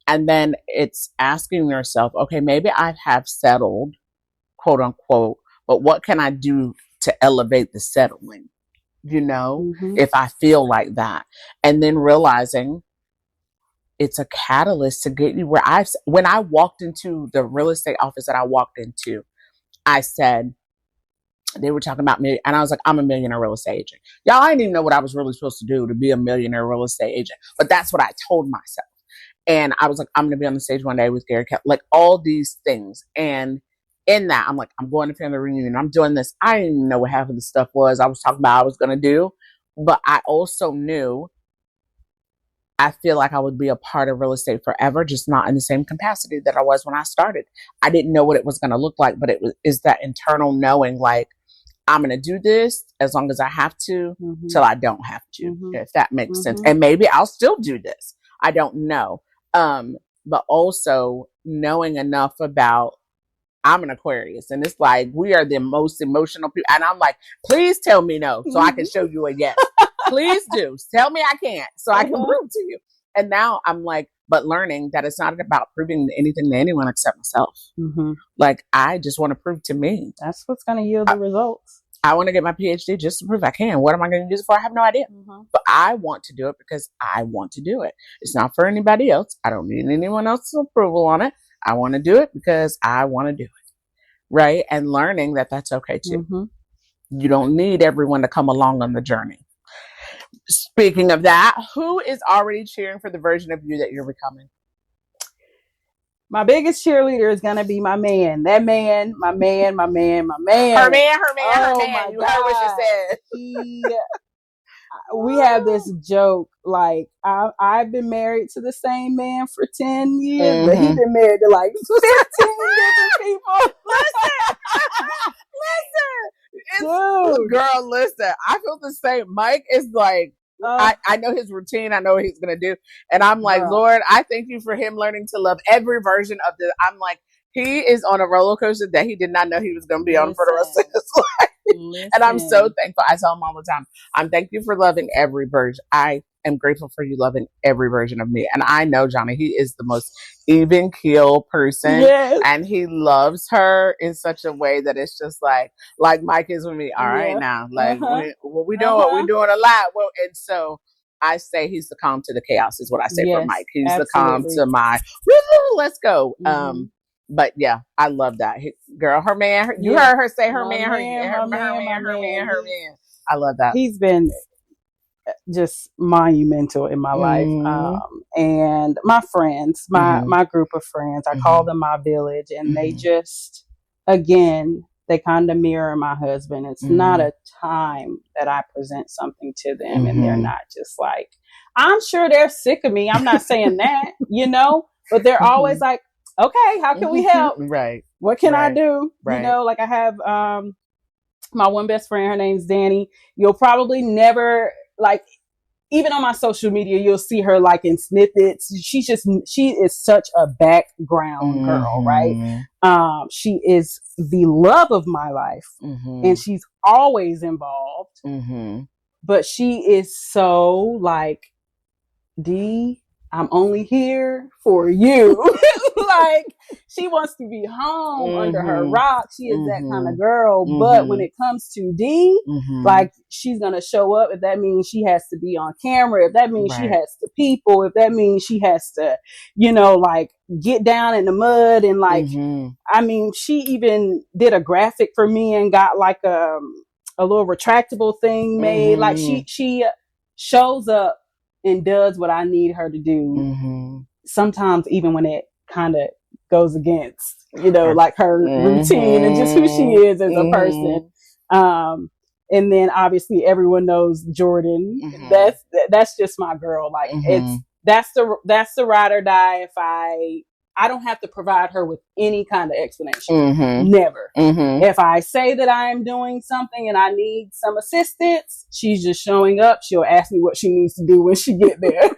and then it's asking yourself, okay, maybe I have settled, quote unquote, but what can I do to elevate the settling? If I feel like that, and then realizing it's a catalyst to get you where when I walked into the real estate office that I walked into, I said, they were talking about me, and I was like, I'm a millionaire real estate agent. Y'all, I didn't even know what I was really supposed to do to be a millionaire real estate agent, but that's what I told myself. And I was like, I'm going to be on the stage one day with Gary Kelly, like all these things. And in that, I'm like, I'm going to family reunion. I'm doing this. I didn't even know what half of the stuff was I was talking about I was going to do. But I also knew I feel like I would be a part of real estate forever, just not in the same capacity that I was when I started. I didn't know what it was going to look like, but is that internal knowing, like, I'm going to do this as long as I have to till I don't have to, if that makes sense. And maybe I'll still do this. I don't know. But also knowing enough about, I'm an Aquarius, and it's like, we are the most emotional people. And I'm like, please tell me no so I can show you a yes. Please do. Tell me I can't so I can prove to you. And now I'm like, but learning that it's not about proving anything to anyone except myself. Like, I just want to prove to me. That's what's going to yield the results. I want to get my PhD just to prove I can. What am I going to use it for? I have no idea. But I want to do it because I want to do it. It's not for anybody else. I don't need anyone else's approval on it. I want to do it because I want to do it. Right? And learning that that's okay too. You don't need everyone to come along on the journey. Speaking of that, who is already cheering for the version of you that you're becoming? My biggest cheerleader is going to be my man. That man, my man, my man, my man. Her man, her man, oh, her man. You heard what she said. We have this joke, like, I've been married to the same man for 10 years, but he's been married to like 15 different people. Listen. Girl, listen. I feel the same. Mike is like, I know his routine. I know what he's going to do. And I'm like, Lord, I thank you for him learning to love every version of the, I'm like, he is on a roller coaster that he did not know he was going to be on for the rest of his life. And I'm so thankful. I tell him all the time, I'm thank you for loving every version. I am grateful for you loving every version of me. And I know, Johnny, he is the most even keel person. Yes. And he loves her in such a way that it's just like Mike is with me. All right, now, like, what we doing? We're doing a lot. Well, and so I say he's the calm to the chaos is what I say for Mike. He's the calm to my, let's go. But yeah, I love that. Girl, her man, you heard her say her man, her man. I love that. He's been just monumental in my life. And my friends, my group of friends, I call them my village, and they just, again, they kind of mirror my husband. It's not a time that I present something to them and they're not just like, I'm sure they're sick of me. I'm not saying that, but they're always like, okay, how can we help? Right. What can I do? Right. Like I have my one best friend, her name's Danny. You'll probably never, like, even on my social media, you'll see her like in snippets. She is such a background girl, right? She is the love of my life, and she's always involved. But she is so like, D, I'm only here for you. Like, she wants to be home under her rock. She is that kind of girl. But when it comes to D, like, she's going to show up if that means she has to be on camera, if that means she has to people, if that means she has to, like, get down in the mud. And like, I mean, she even did a graphic for me and got like a little retractable thing made. Like, she shows up and does what I need her to do. Sometimes even when it kind of goes against, like her routine and just who she is as a person. And then obviously everyone knows Jordan. Mhm. That's just my girl. Like that's the ride or die. If I don't have to provide her with any kind of explanation. Never. If I say that I am doing something and I need some assistance, she's just showing up. She'll ask me what she needs to do when she get there.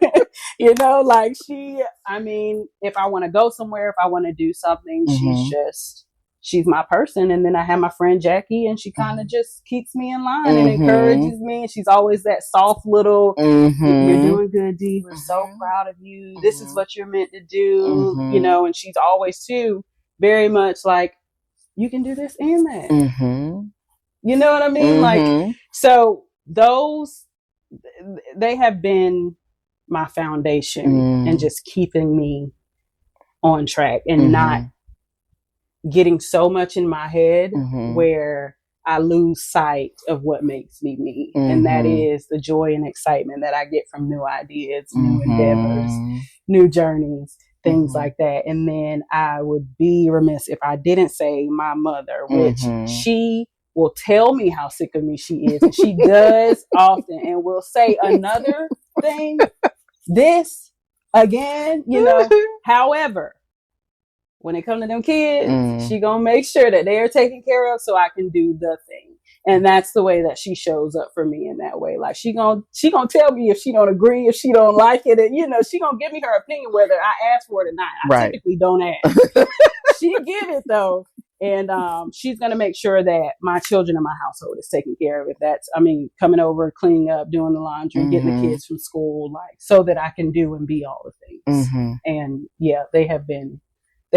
You know, like if I want to go somewhere, if I want to do something, she's my person. And then I have my friend Jackie, and she kind of just keeps me in line and encourages me. And she's always that soft little, you're doing good, Dee. We're so proud of you. This is what you're meant to do, you know. And she's always too very much like, you can do this and that. You know what I mean? Like, so those, they have been my foundation and just keeping me on track and not getting so much in my head where I lose sight of what makes me me. And that is the joy and excitement that I get from new ideas, new endeavors, new journeys, things like that. And then I would be remiss if I didn't say my mother, which she will tell me how sick of me she is. And she does often, and will say another thing, this again, you know. However, when it comes to them kids, she gonna make sure that they are taken care of so I can do the thing. And that's the way that she shows up for me in that way. Like she gonna tell me if she don't agree, if she don't like it, and you know, she gonna give me her opinion whether I ask for it or not. I typically don't ask. She give it though. And she's gonna make sure that my children in my household is taken care of. If that's, coming over, cleaning up, doing the laundry, getting the kids from school, like so that I can do and be all the things. And yeah, they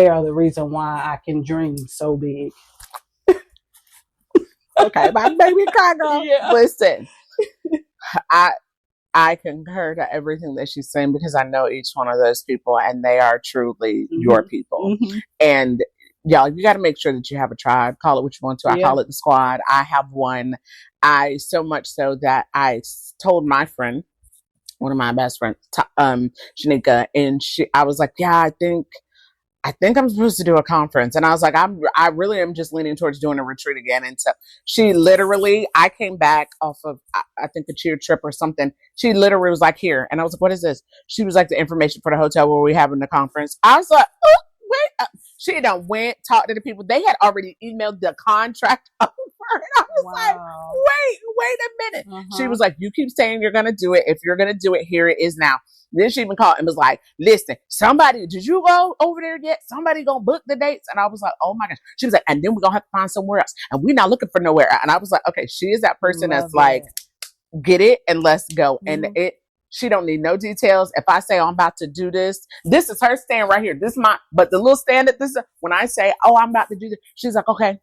are the reason why I can dream so big. Okay, my baby cry girl. Yeah. Listen, I concur to everything that she's saying because I know each one of those people, and they are truly your people. And y'all, you got to make sure that you have a tribe. Call it what you want to. I call it the squad. I have one. So much so that I told my friend, one of my best friends, Shanika, and I was like, yeah, I think I'm supposed to do a conference. And I was like, I really am just leaning towards doing a retreat again. And so she literally, I came back off of, I think, a cheer trip or something. She literally was like, here. And I was like, what is this? She was like, the information for the hotel where we're having the conference. I was like, oh, wait. She done went, talked to the people. They had already emailed the contract over. And I was like, wait a minute. She was like, you keep saying you're going to do it. If you're going to do it, here it is now. Then she even called and was like, listen, did you go over there yet? Somebody gonna book the dates? And I was like, oh my gosh. She was like, and then we're gonna have to find somewhere else. And we're not looking for nowhere. And I was like, okay, she is that person that's like, get it and let's go. And she don't need no details. If I say, I'm about to do this is her stand right here. But the little stand that when I say, oh, I'm about to do this, she's like, okay.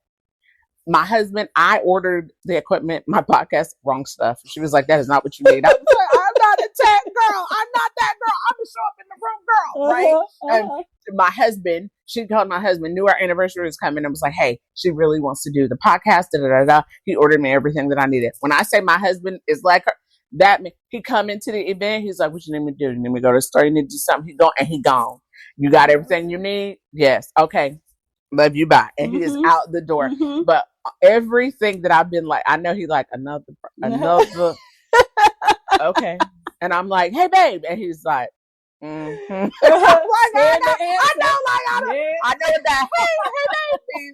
My husband, I ordered the equipment, my podcast, wrong stuff. She was like, that is not what you need. I was like, I'm not a tech girl. I'm not that girl. I'm going to show up in the room, girl. Right? And my husband, she called my husband, knew our anniversary was coming, and was like, hey, she really wants to do the podcast. Da, da, da, da. He ordered me everything that I needed. When I say my husband is like her, that he come into the event, he's like, what you need me to do? You need me to go to the store? You need to do something? He gone. You got everything you need? Yes. Okay. Love you, bye. And he is out the door. But everything that I've been like, I know he like another. Okay. And I'm like, hey babe. And he's like, I know what that hey babe.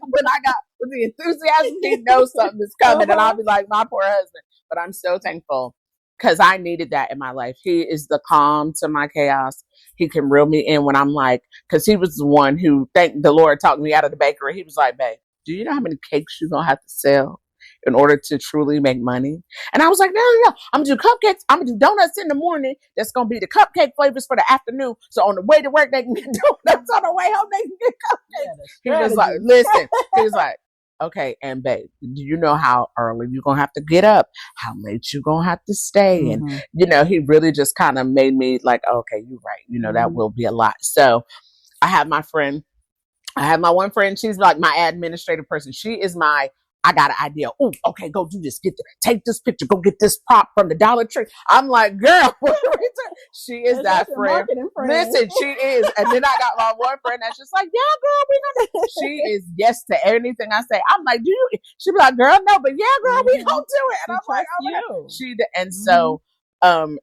When I got with the enthusiasm, he knows something is coming. And I'll be like, my poor husband. But I'm so thankful because I needed that in my life. He is the calm to my chaos. He can reel me in when I'm like, because he was the one who, thank the Lord, talked me out of the bakery. He was like, babe, do you know how many cakes you're going to have to sell in order to truly make money? And I was like, no. I'm going to do cupcakes. I'm going to do donuts in the morning. That's going to be the cupcake flavors for the afternoon. So on the way to work, they can get donuts. On the way home, they can get cupcakes. He was like, listen. He was like, okay, and babe, do you know how early you're going to have to get up? How late you're going to have to stay? And, he really just kind of made me like, okay, you're right. That will be a lot. So I have my one friend. She's like my administrative person. She is my I got an idea. Oh, okay, go do this. Take this picture. Go get this prop from the Dollar Tree. I'm like, girl, she is that friend. Listen, she is. And then I got my one friend that's just like, yeah, girl, we gonna. She is yes to anything I say. I'm like, do you? She be like, girl, no, but yeah, girl, we gonna do it. And I'm like, oh my God. And so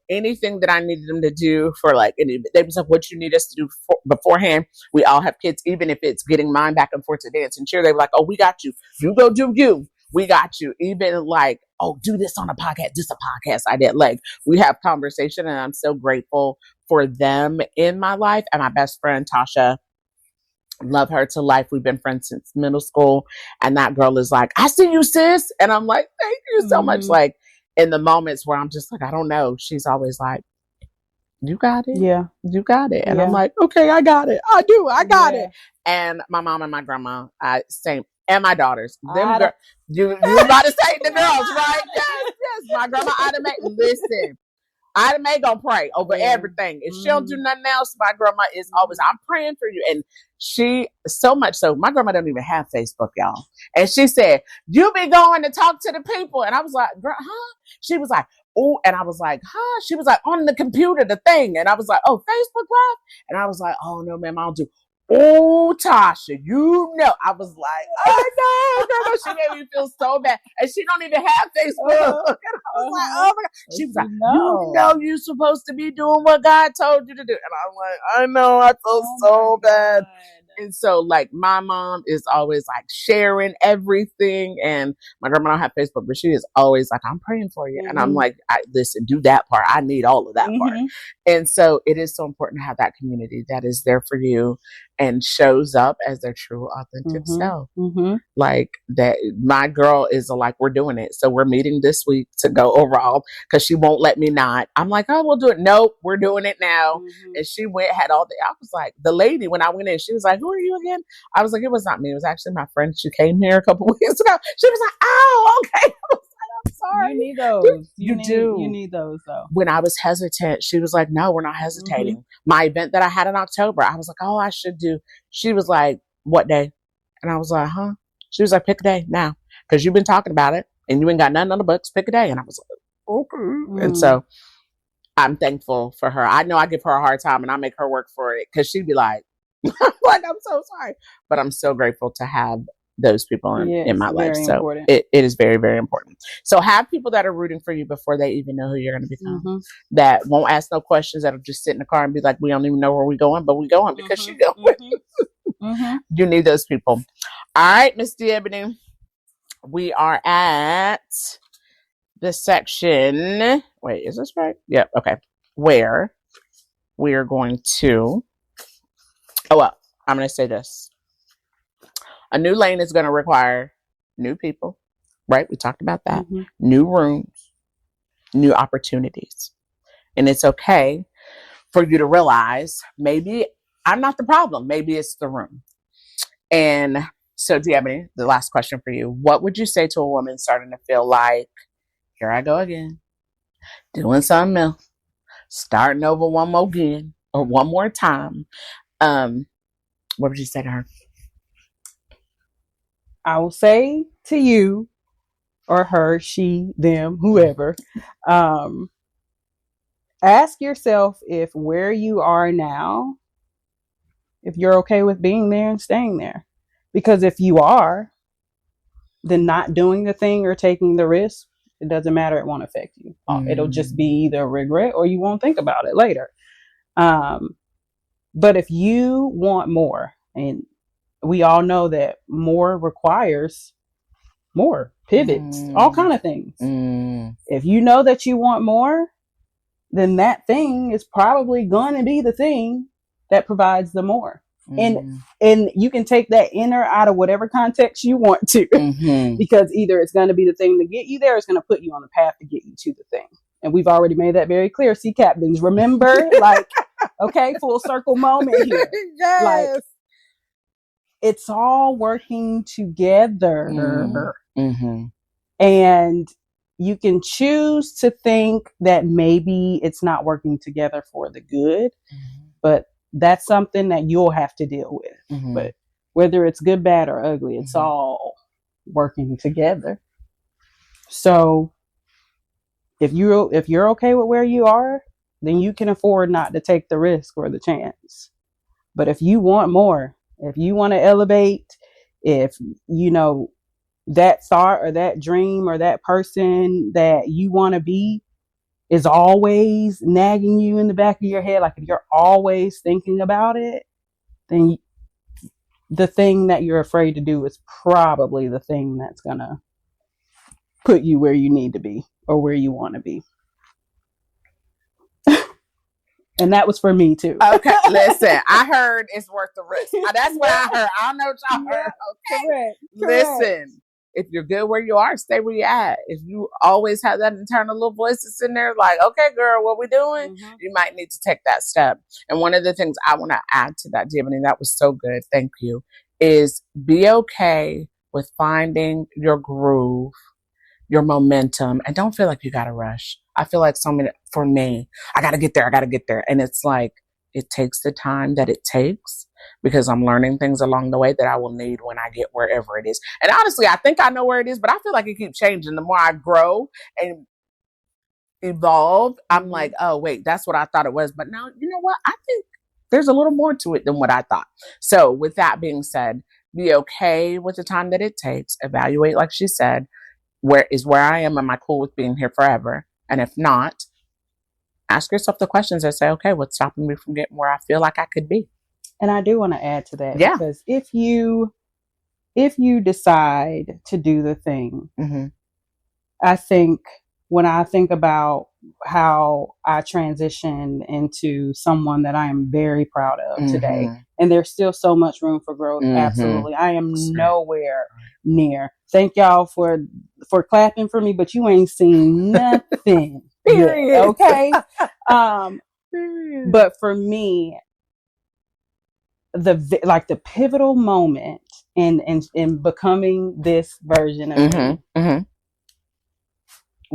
anything that I needed them to do for like, they was like, what you need us to do beforehand. We all have kids, even if it's getting mine back and forth to dance and cheer. They were like, oh, we got you. You go do you. We got you. Even like, oh, do this on a podcast. This a podcast I did. Like, we have conversation, and I'm so grateful for them in my life. And my best friend, Tasha, love her to life. We've been friends since middle school. And that girl is like, I see you, sis. And I'm like, thank you so much. Like, in the moments where I'm just like, I don't know, she's always like, you got it. Yeah. You got it. And I'm like, okay, I got it. I do. I got it. And my mom and my grandma, same. And my daughters. Them you about to say the girls, right? Yes. My grandma Ida Mae, listen. Ida Mae gonna pray over everything. If she don't do nothing else, my grandma is always, I'm praying for you. And she, so much so, my grandma don't even have Facebook, y'all. And she said, you be going to talk to the people. And I was like, huh? She was like, oh, and I was like, huh? She was like, on the computer, the thing. And I was like, oh, Facebook Live? And I was like, oh, no, ma'am, I don't do. Oh, Tasha, you know. I was like, oh, no, girl. She made me feel so bad. And she don't even have Facebook. And I was like, oh, my God. She was like, you know you're supposed to be doing what God told you to do. And I'm like, I know, I feel so bad. And so, like, my mom is always, like, sharing everything. And my grandma don't have Facebook, but she is always like, I'm praying for you. And I'm like, listen, do that part. I need all of that part. And so it is so important to have that community that is there for you and shows up as their true, authentic self. Like, that, my girl is like, we're doing it. So we're meeting this week to go overall because she won't let me not. I'm like, oh, we'll do it. Nope, we're doing it now. And she had all the, I was like, the lady, when I went in, she was like, who are you again? I was like, it was not me. It was actually my friend. She came here a couple weeks ago. She was like, oh, okay. I was like, I'm sorry. You need those. You need those, though. When I was hesitant, she was like, no, we're not hesitating. My event that I had in October, I was like, oh, I should do. She was like, what day? And I was like, huh? She was like, pick a day now. Because you've been talking about it and you ain't got nothing on the books. Pick a day. And I was like, okay. And so I'm thankful for her. I know I give her a hard time and I make her work for it because she'd be like, I'm so sorry. But I'm so grateful to have those people in my life. So it is very, very important. So have people that are rooting for you before they even know who you're going to become. That won't ask no questions, that'll just sit in the car and be like, we don't even know where we're going, but we're going because you know. You need those people. All right, Miss De'Ebony. We are at the section. Wait, is this right? Yep. Okay. Where we are going to. Oh, well, I'm going to say this. A new lane is going to require new people, right? We talked about that. New rooms, new opportunities. And it's okay for you to realize maybe I'm not the problem. Maybe it's the room. And so, De'Ebony, the last question for you. What would you say to a woman starting to feel like, here I go again, doing something else, starting over one more time? What would you say to her? I will say to you or her, she, them, whoever, ask yourself if where you are now, if you're okay with being there and staying there. Because if you are, then not doing the thing or taking the risk, it doesn't matter. It won't affect you. It'll just be either regret or you won't think about it later. But if you want more, and we all know that more requires more pivots, all kind of things. If you know that you want more, then that thing is probably going to be the thing that provides the more. And you can take that inner out of whatever context you want to, because either it's going to be the thing to get you there, or it's going to put you on the path to get you to the thing. And we've already made that very clear. Sea captains, remember, like, okay, full circle moment here. Like, it's all working together. And you can choose to think that maybe it's not working together for the good, but that's something that you'll have to deal with. But whether it's good, bad, or ugly, it's all working together. So if you're okay with where you are, then you can afford not to take the risk or the chance. But if you want more, if you want to elevate, if you know that thought or that dream or that person that you want to be is always nagging you in the back of your head, like if you're always thinking about it, then the thing that you're afraid to do is probably the thing that's gonna put you where you need to be or where you want to be. And that was for me too. Okay, listen, I heard it's worth the risk. That's what I heard. I don't know what y'all heard. Okay, Correct. listen. If you're good where you are, stay where you're at. If you always have that internal little voice that's in there, like, okay, girl, what we doing? Mm-hmm. You might need to take that step. And one of the things I want to add to that, De'Ebony, that was so good, thank you, is be okay with finding your groove, your momentum, and don't feel like you got to rush. I feel like for me, I got to get there. And it's like, it takes the time that it takes because I'm learning things along the way that I will need when I get wherever it is. And honestly, I think I know where it is, but I feel like it keeps changing. The more I grow and evolve, I'm like, oh, wait, that's what I thought it was. But now, you know what? I think there's a little more to it than what I thought. So with that being said, be okay with the time that it takes. Evaluate, like she said, where I am. Am I cool with being here forever? And if not, ask yourself the questions and say, okay, what's stopping me from getting where I feel like I could be? And I do want to add to that, because if you decide to do the thing, mm-hmm. I think when I think about how I transitioned into someone that I am very proud of mm-hmm. today, and there's still so much room for growth. Mm-hmm. Absolutely. I am nowhere near. Thank y'all for clapping for me, but you ain't seen nothing. Period. Okay. But for me, the pivotal moment in becoming this version of mm-hmm. me mm-hmm.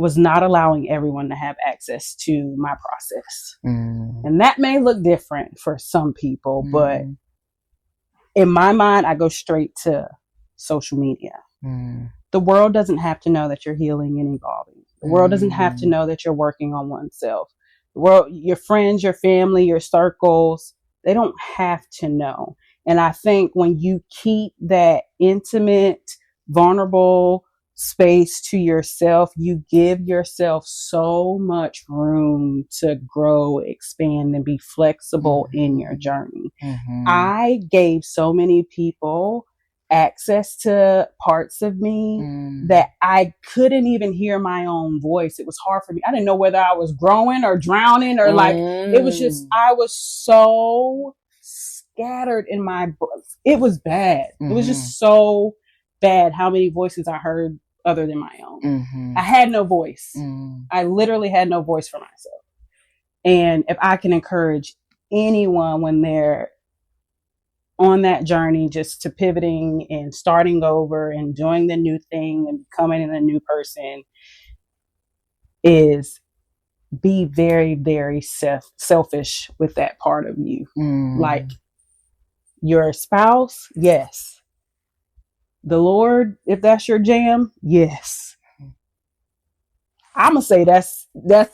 was not allowing everyone to have access to my process. Mm. And that may look different for some people, but in my mind, I go straight to social media. Mm. The world doesn't have to know that you're healing and evolving. The world doesn't have to know that you're working on oneself. The world, your friends, your family, your circles, they don't have to know. And I think when you keep that intimate, vulnerable space to yourself, you give yourself so much room to grow, expand, and be flexible mm-hmm. in your journey. Mm-hmm. I gave so many people access to parts of me that I couldn't even hear my own voice. It was hard for me. I didn't know whether I was growing or drowning or like, it was just, I was so scattered in my, it was bad. Mm-hmm. It was just so bad how many voices I heard other than my own. Mm-hmm. I had no voice. Mm. I literally had no voice for myself. And if I can encourage anyone when they're on that journey, just to pivoting and starting over and doing the new thing and becoming a new person, is be very, very selfish with that part of you. Like your spouse, yes. The Lord, if that's your jam, yes. I'm gonna say that's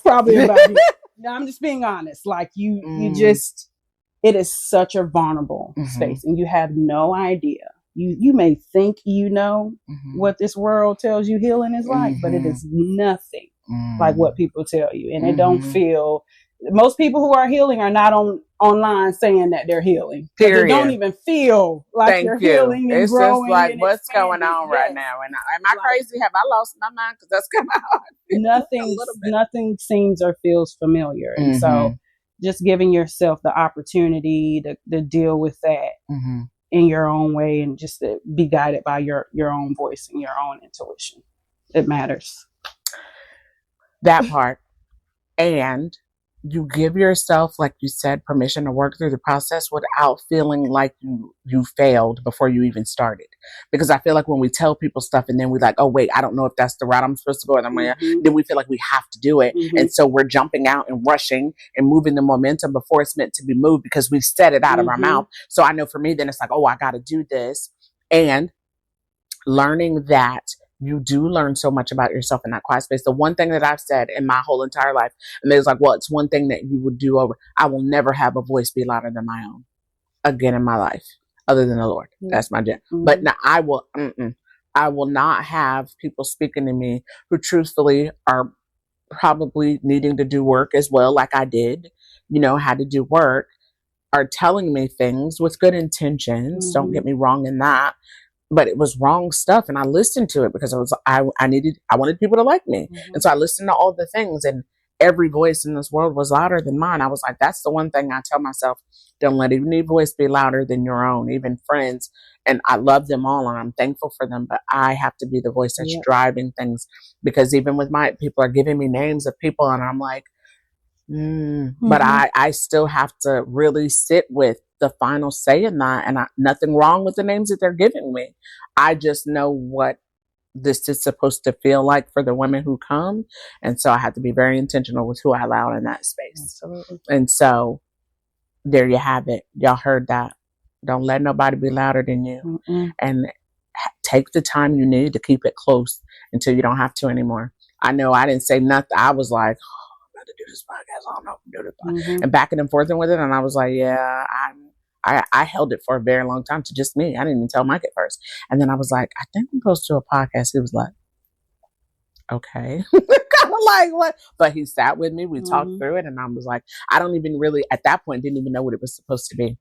probably about it. No, I'm just being honest. Like you just, it is such a vulnerable space, and you have no idea. You may think you know what this world tells you healing is like, but it is nothing like what people tell you, and it don't feel. Most people who are healing are not online saying that they're healing. Period. They don't even feel like they're healing and it's growing. It's just like, and what's going on right now? And am I crazy? Have I lost my mind? Because that's come out. Nothing seems or feels familiar. And so just giving yourself the opportunity to deal with that in your own way, and just to be guided by your own voice and your own intuition. It matters. That part. And you give yourself, like you said, permission to work through the process without feeling like you failed before you even started. Because I feel like when we tell people stuff and then we're like, oh, wait, I don't know if that's the route I'm supposed to go. And then we feel like we have to do it. And so we're jumping out and rushing and moving the momentum before it's meant to be moved because we've said it out of our mouth. So I know for me, then it's like, oh, I got to do this. And learning that you do learn so much about yourself in that quiet space. The one thing that I've said in my whole entire life, and there's like, well, it's one thing that you would do over. I will never have a voice be louder than my own again in my life, other than the Lord. That's my jam. But now I will not have people speaking to me who truthfully are probably needing to do work as well, like I did, had to do work, are telling me things with good intentions. Don't get me wrong in that. But it was wrong stuff, and I listened to it because I wanted people to like me, and so I listened to all the things, and every voice in this world was louder than mine. I was like, that's the one thing I tell myself: don't let any voice be louder than your own, even friends. And I love them all, and I'm thankful for them, but I have to be the voice that's driving things, because even with my people are giving me names of people, and I'm like, but I still have to really sit with the final say in that, and nothing wrong with the names that they're giving me. I just know what this is supposed to feel like for the women who come, and so I have to be very intentional with who I allow in that space. Absolutely. And so there you have it. Y'all heard that. Don't let nobody be louder than you, and take the time you need to keep it close until you don't have to anymore. I know I didn't say nothing. I was like, to do this podcast. I don't know if I can do this podcast. And backing and forth with it. And I was like, yeah, I held it for a very long time to just me. I didn't even tell Mike at first. And then I was like, I think I'm supposed to do a podcast. He was like, okay. Kind of like what? But he sat with me. We talked through it. And I was like, I don't even really, at that point, didn't even know what it was supposed to be.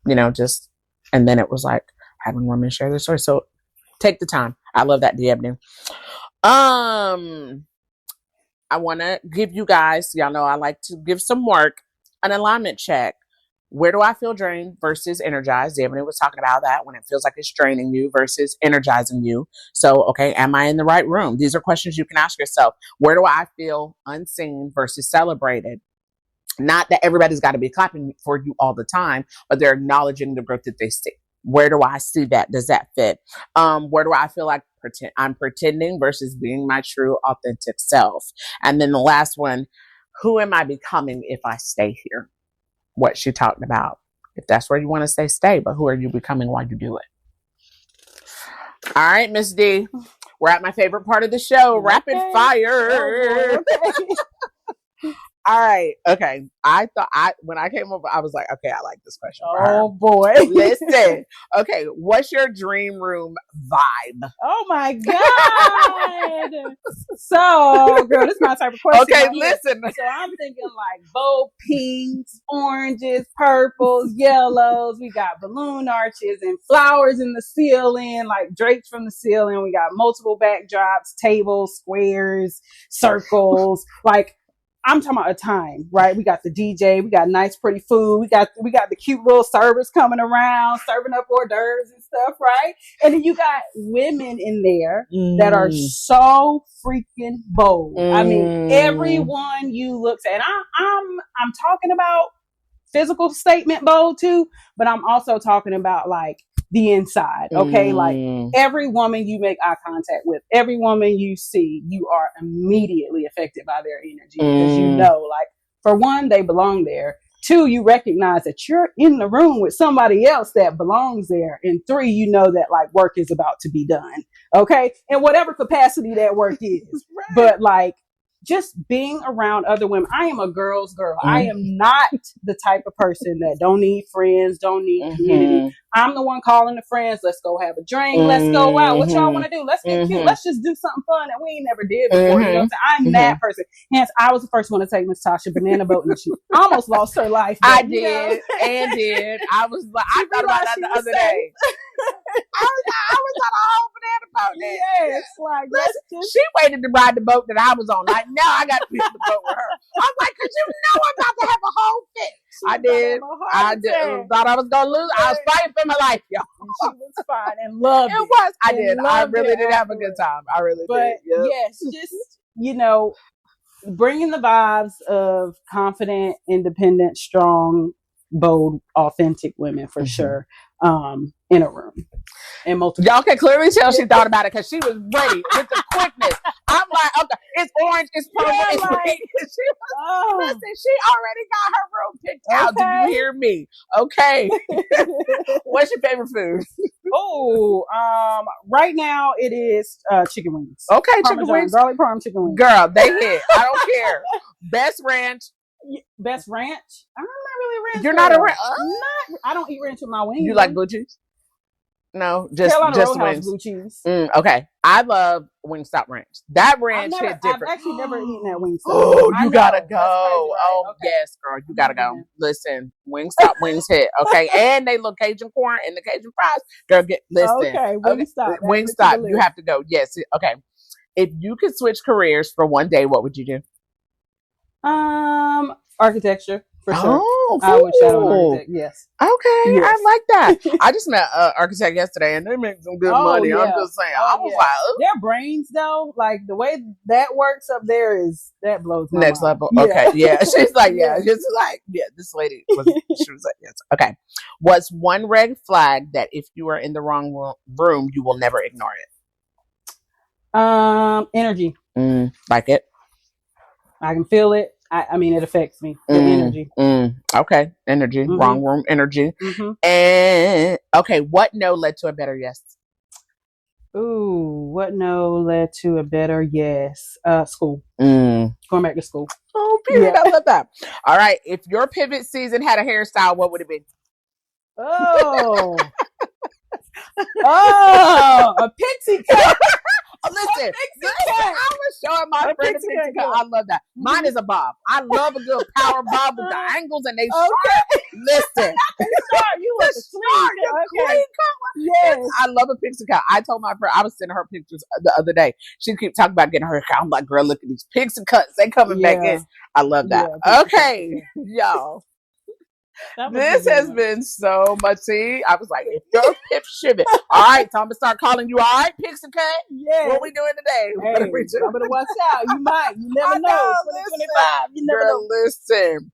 And then it was like having women share their story. So take the time. I love that, De'Ebony. I want to give you guys, y'all know I like to give some work, an alignment check. Where do I feel drained versus energized? De'Ebony was talking about that, when it feels like it's draining you versus energizing you. So, okay, am I in the right room? These are questions you can ask yourself. Where do I feel unseen versus celebrated? Not that everybody's got to be clapping for you all the time, but they're acknowledging the growth that they see. Where do I see that? Does that fit? Where do I feel like I'm pretending versus being my true, authentic self? And then the last one, who am I becoming if I stay here? What she talked about. If that's where you want to stay, stay. But who are you becoming while you do it? All right, Miss D. We're at my favorite part of the show, rapid fire. Oh, all right. Okay. When I came over, I was like, okay, I like this question. Oh boy. Listen. Okay. What's your dream room vibe? Oh my God. So, girl, this is my type of question. Okay, listen. So I'm thinking like bold pinks, oranges, purples, yellows. We got balloon arches and flowers in the ceiling, like drapes from the ceiling. We got multiple backdrops, tables, squares, circles, like, I'm talking about a time, right? We got the DJ, we got nice, pretty food, we got the cute little servers coming around, serving up hors d'oeuvres and stuff, right? And then you got women in there that are so freaking bold. I mean, everyone you look at, and I'm talking about physical statement bold too, but I'm also talking about like the inside, okay? Like every woman you make eye contact with, every woman you see, you are immediately affected by their energy, because you know, like, for one, they belong there. Two, you recognize that you're in the room with somebody else that belongs there. And three, you know that like work is about to be done, okay? In whatever capacity that work is. Right. But like, just being around other women. I am a girl's girl. I am not the type of person that don't need friends, don't need community. I'm the one calling the friends. Let's go have a drink. Let's go out. What y'all want to do? Let's get cute. Let's just do something fun that we ain't never did before. You know what I'm saying? I'm that person. Hence, I was the first one to take Miss Tasha banana boating. And she almost lost her life. I did. I was like, I thought about that the other day. I was on a whole banana boat. Yes, like she waited to ride the boat that I was on. Like, now I got to be on the boat with her. I'm like, because you know I'm about to have a whole fit. I did. Thought I was gonna lose. I was fighting for my life, y'all. She was fine and loved it. It was. I did. I really did have a good time. I really did. But yes, just bringing the vibes of confident, independent, strong, bold, authentic women for sure. In a room. And multiple. Y'all can clearly tell she thought about it because she was ready with the quickness. I'm like, okay, it's orange, it's purple, it's pink. Listen, she already got her room picked out. Do you hear me? Okay. What's your favorite food? Right now it is chicken wings. Okay, Parmesan, chicken wings. garlic parm chicken wings. Girl, they hit. I don't care. Best ranch. Best ranch. I'm not really a ranch. You're girl. not a ranch. I don't eat ranch with my wings. You like blue cheese? No, just Carolina just Roadhouse wings. blue cheese. Okay, I love Wingstop ranch. That ranch hit different. I've actually never eaten that Wingstop. Oh, you gotta go. Crazy, right? Oh, Okay. yes, girl, you gotta go. Listen, Wingstop wings hit. Okay, and they look Cajun corn and the Cajun fries. Girl, listen. Okay, Wingstop. Wingstop, you have to go. Yes. Okay. If you could switch careers for one day, what would you do? Architecture. For sure. Oh, I would shadow an architect. Yes. Okay, Yes. I like that. I just met an architect yesterday, and they make some good money. Yeah. I'm just saying. I was like, their brains though, like the way that works up there that blows my next mind. level. Yeah. Okay, yeah. She's like, just like, this lady was. She was like, yes. Okay. What's one red flag that if you are in the wrong room, you will never ignore it? Energy. Like it. I can feel it. I mean, it affects me. The energy. Okay. Energy. Wrong room. Energy. And okay. What no led to a better yes? Ooh, what no led to a better yes? School. Going back to school. Oh, period. Yeah. I love that. All right. If your pivot season had a hairstyle, what would it be? Oh, a pixie cut. Listen, I was showing my friend a pixie cut. I love that. Mine is a bob. I love a good power bob with the angles and they sharp. Listen, you look clean cut. Yes, I love a pixie cut. I told my friend I was sending her pictures the other day. She kept talking about getting her hair. I'm like, girl, look at these pixie cuts. They coming back in. I love that. Okay, y'all. This has been so much. See, I was like, if your pip shivit. All right, time to start calling you. All right, pixie cut. Yeah. What we doing today? Hey, I better watch out. You might. You never know. 2025. You never know. Listen.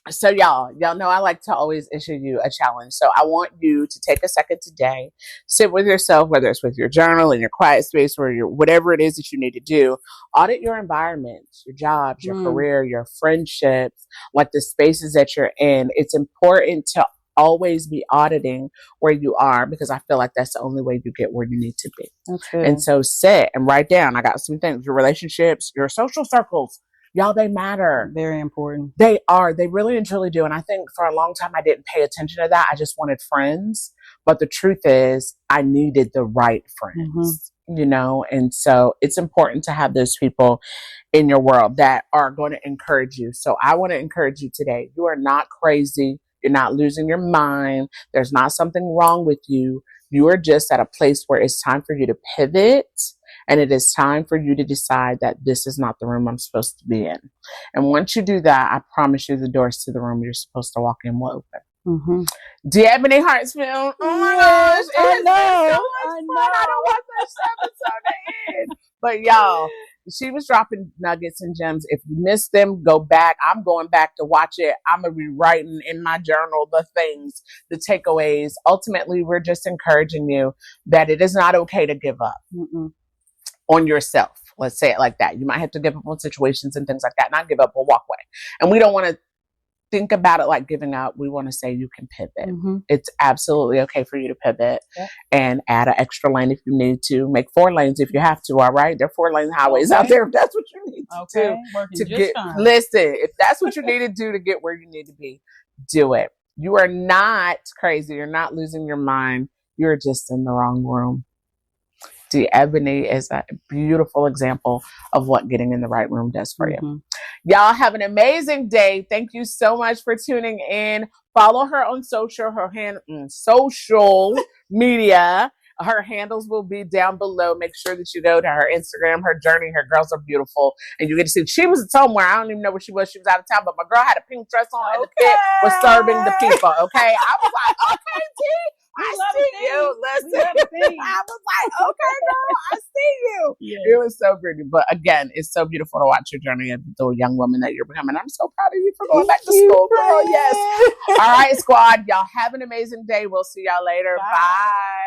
So y'all know I like to always issue you a challenge. So I want you to take a second today, sit with yourself, whether it's with your journal in your quiet space or your whatever it is that you need to do. Audit your environment, your jobs, your career, your friendships, like the spaces that you're in. It's important to always be auditing where you are because I feel like that's the only way you get where you need to be. Okay. And so sit and write down. I got some things, your relationships, your social circles. Y'all, they matter. Very important. They are. They really and truly do. And I think for a long time, I didn't pay attention to that. I just wanted friends. But the truth is, I needed the right friends, you know? And so it's important to have those people in your world that are going to encourage you. So I want to encourage you today. You are not crazy. You're not losing your mind. There's not something wrong with you. You are just at a place where it's time for you to pivot. And it is time for you to decide that this is not the room I'm supposed to be in. And once you do that, I promise you the doors to the room you're supposed to walk in will open. De'Ebony Hartsfield. Oh my gosh. I know. I don't want this episode to end. But y'all, she was dropping nuggets and gems. If you missed them, go back. I'm going back to watch it. I'm going to be writing in my journal the things, the takeaways. Ultimately, we're just encouraging you that it is not okay to give up. On yourself. Let's say it like that. You might have to give up on situations and things like that. Not give up, but walk away. And we don't want to think about it like giving up. We want to say you can pivot. It's absolutely okay for you to pivot and add an extra lane if you need to. Make 4 lanes if you have to. All right. There are 4-lane highways out there if that's what you need to get. Listen, if that's what you need to do to get where you need to be, do it. You are not crazy. You're not losing your mind. You're just in the wrong room. De'Ebony is a beautiful example of what getting in the right room does for you. Y'all have an amazing day. Thank you so much for tuning in. Follow her on social media. Her handles will be down below. Make sure that you go to her Instagram, her journey. Her girls are beautiful. And you get to see, she was somewhere. I don't even know where she was. She was out of town, but my girl had a pink dress on and the fit was serving the people. Okay. I was like, okay, T. I see you. Listen. I was like, okay, girl, I see you. It was so pretty. But again, it's so beautiful to watch your journey of the young woman that you're becoming. I'm so proud of you for going back to school, girl. Yes. All right, squad. Y'all have an amazing day. We'll see y'all later. Bye.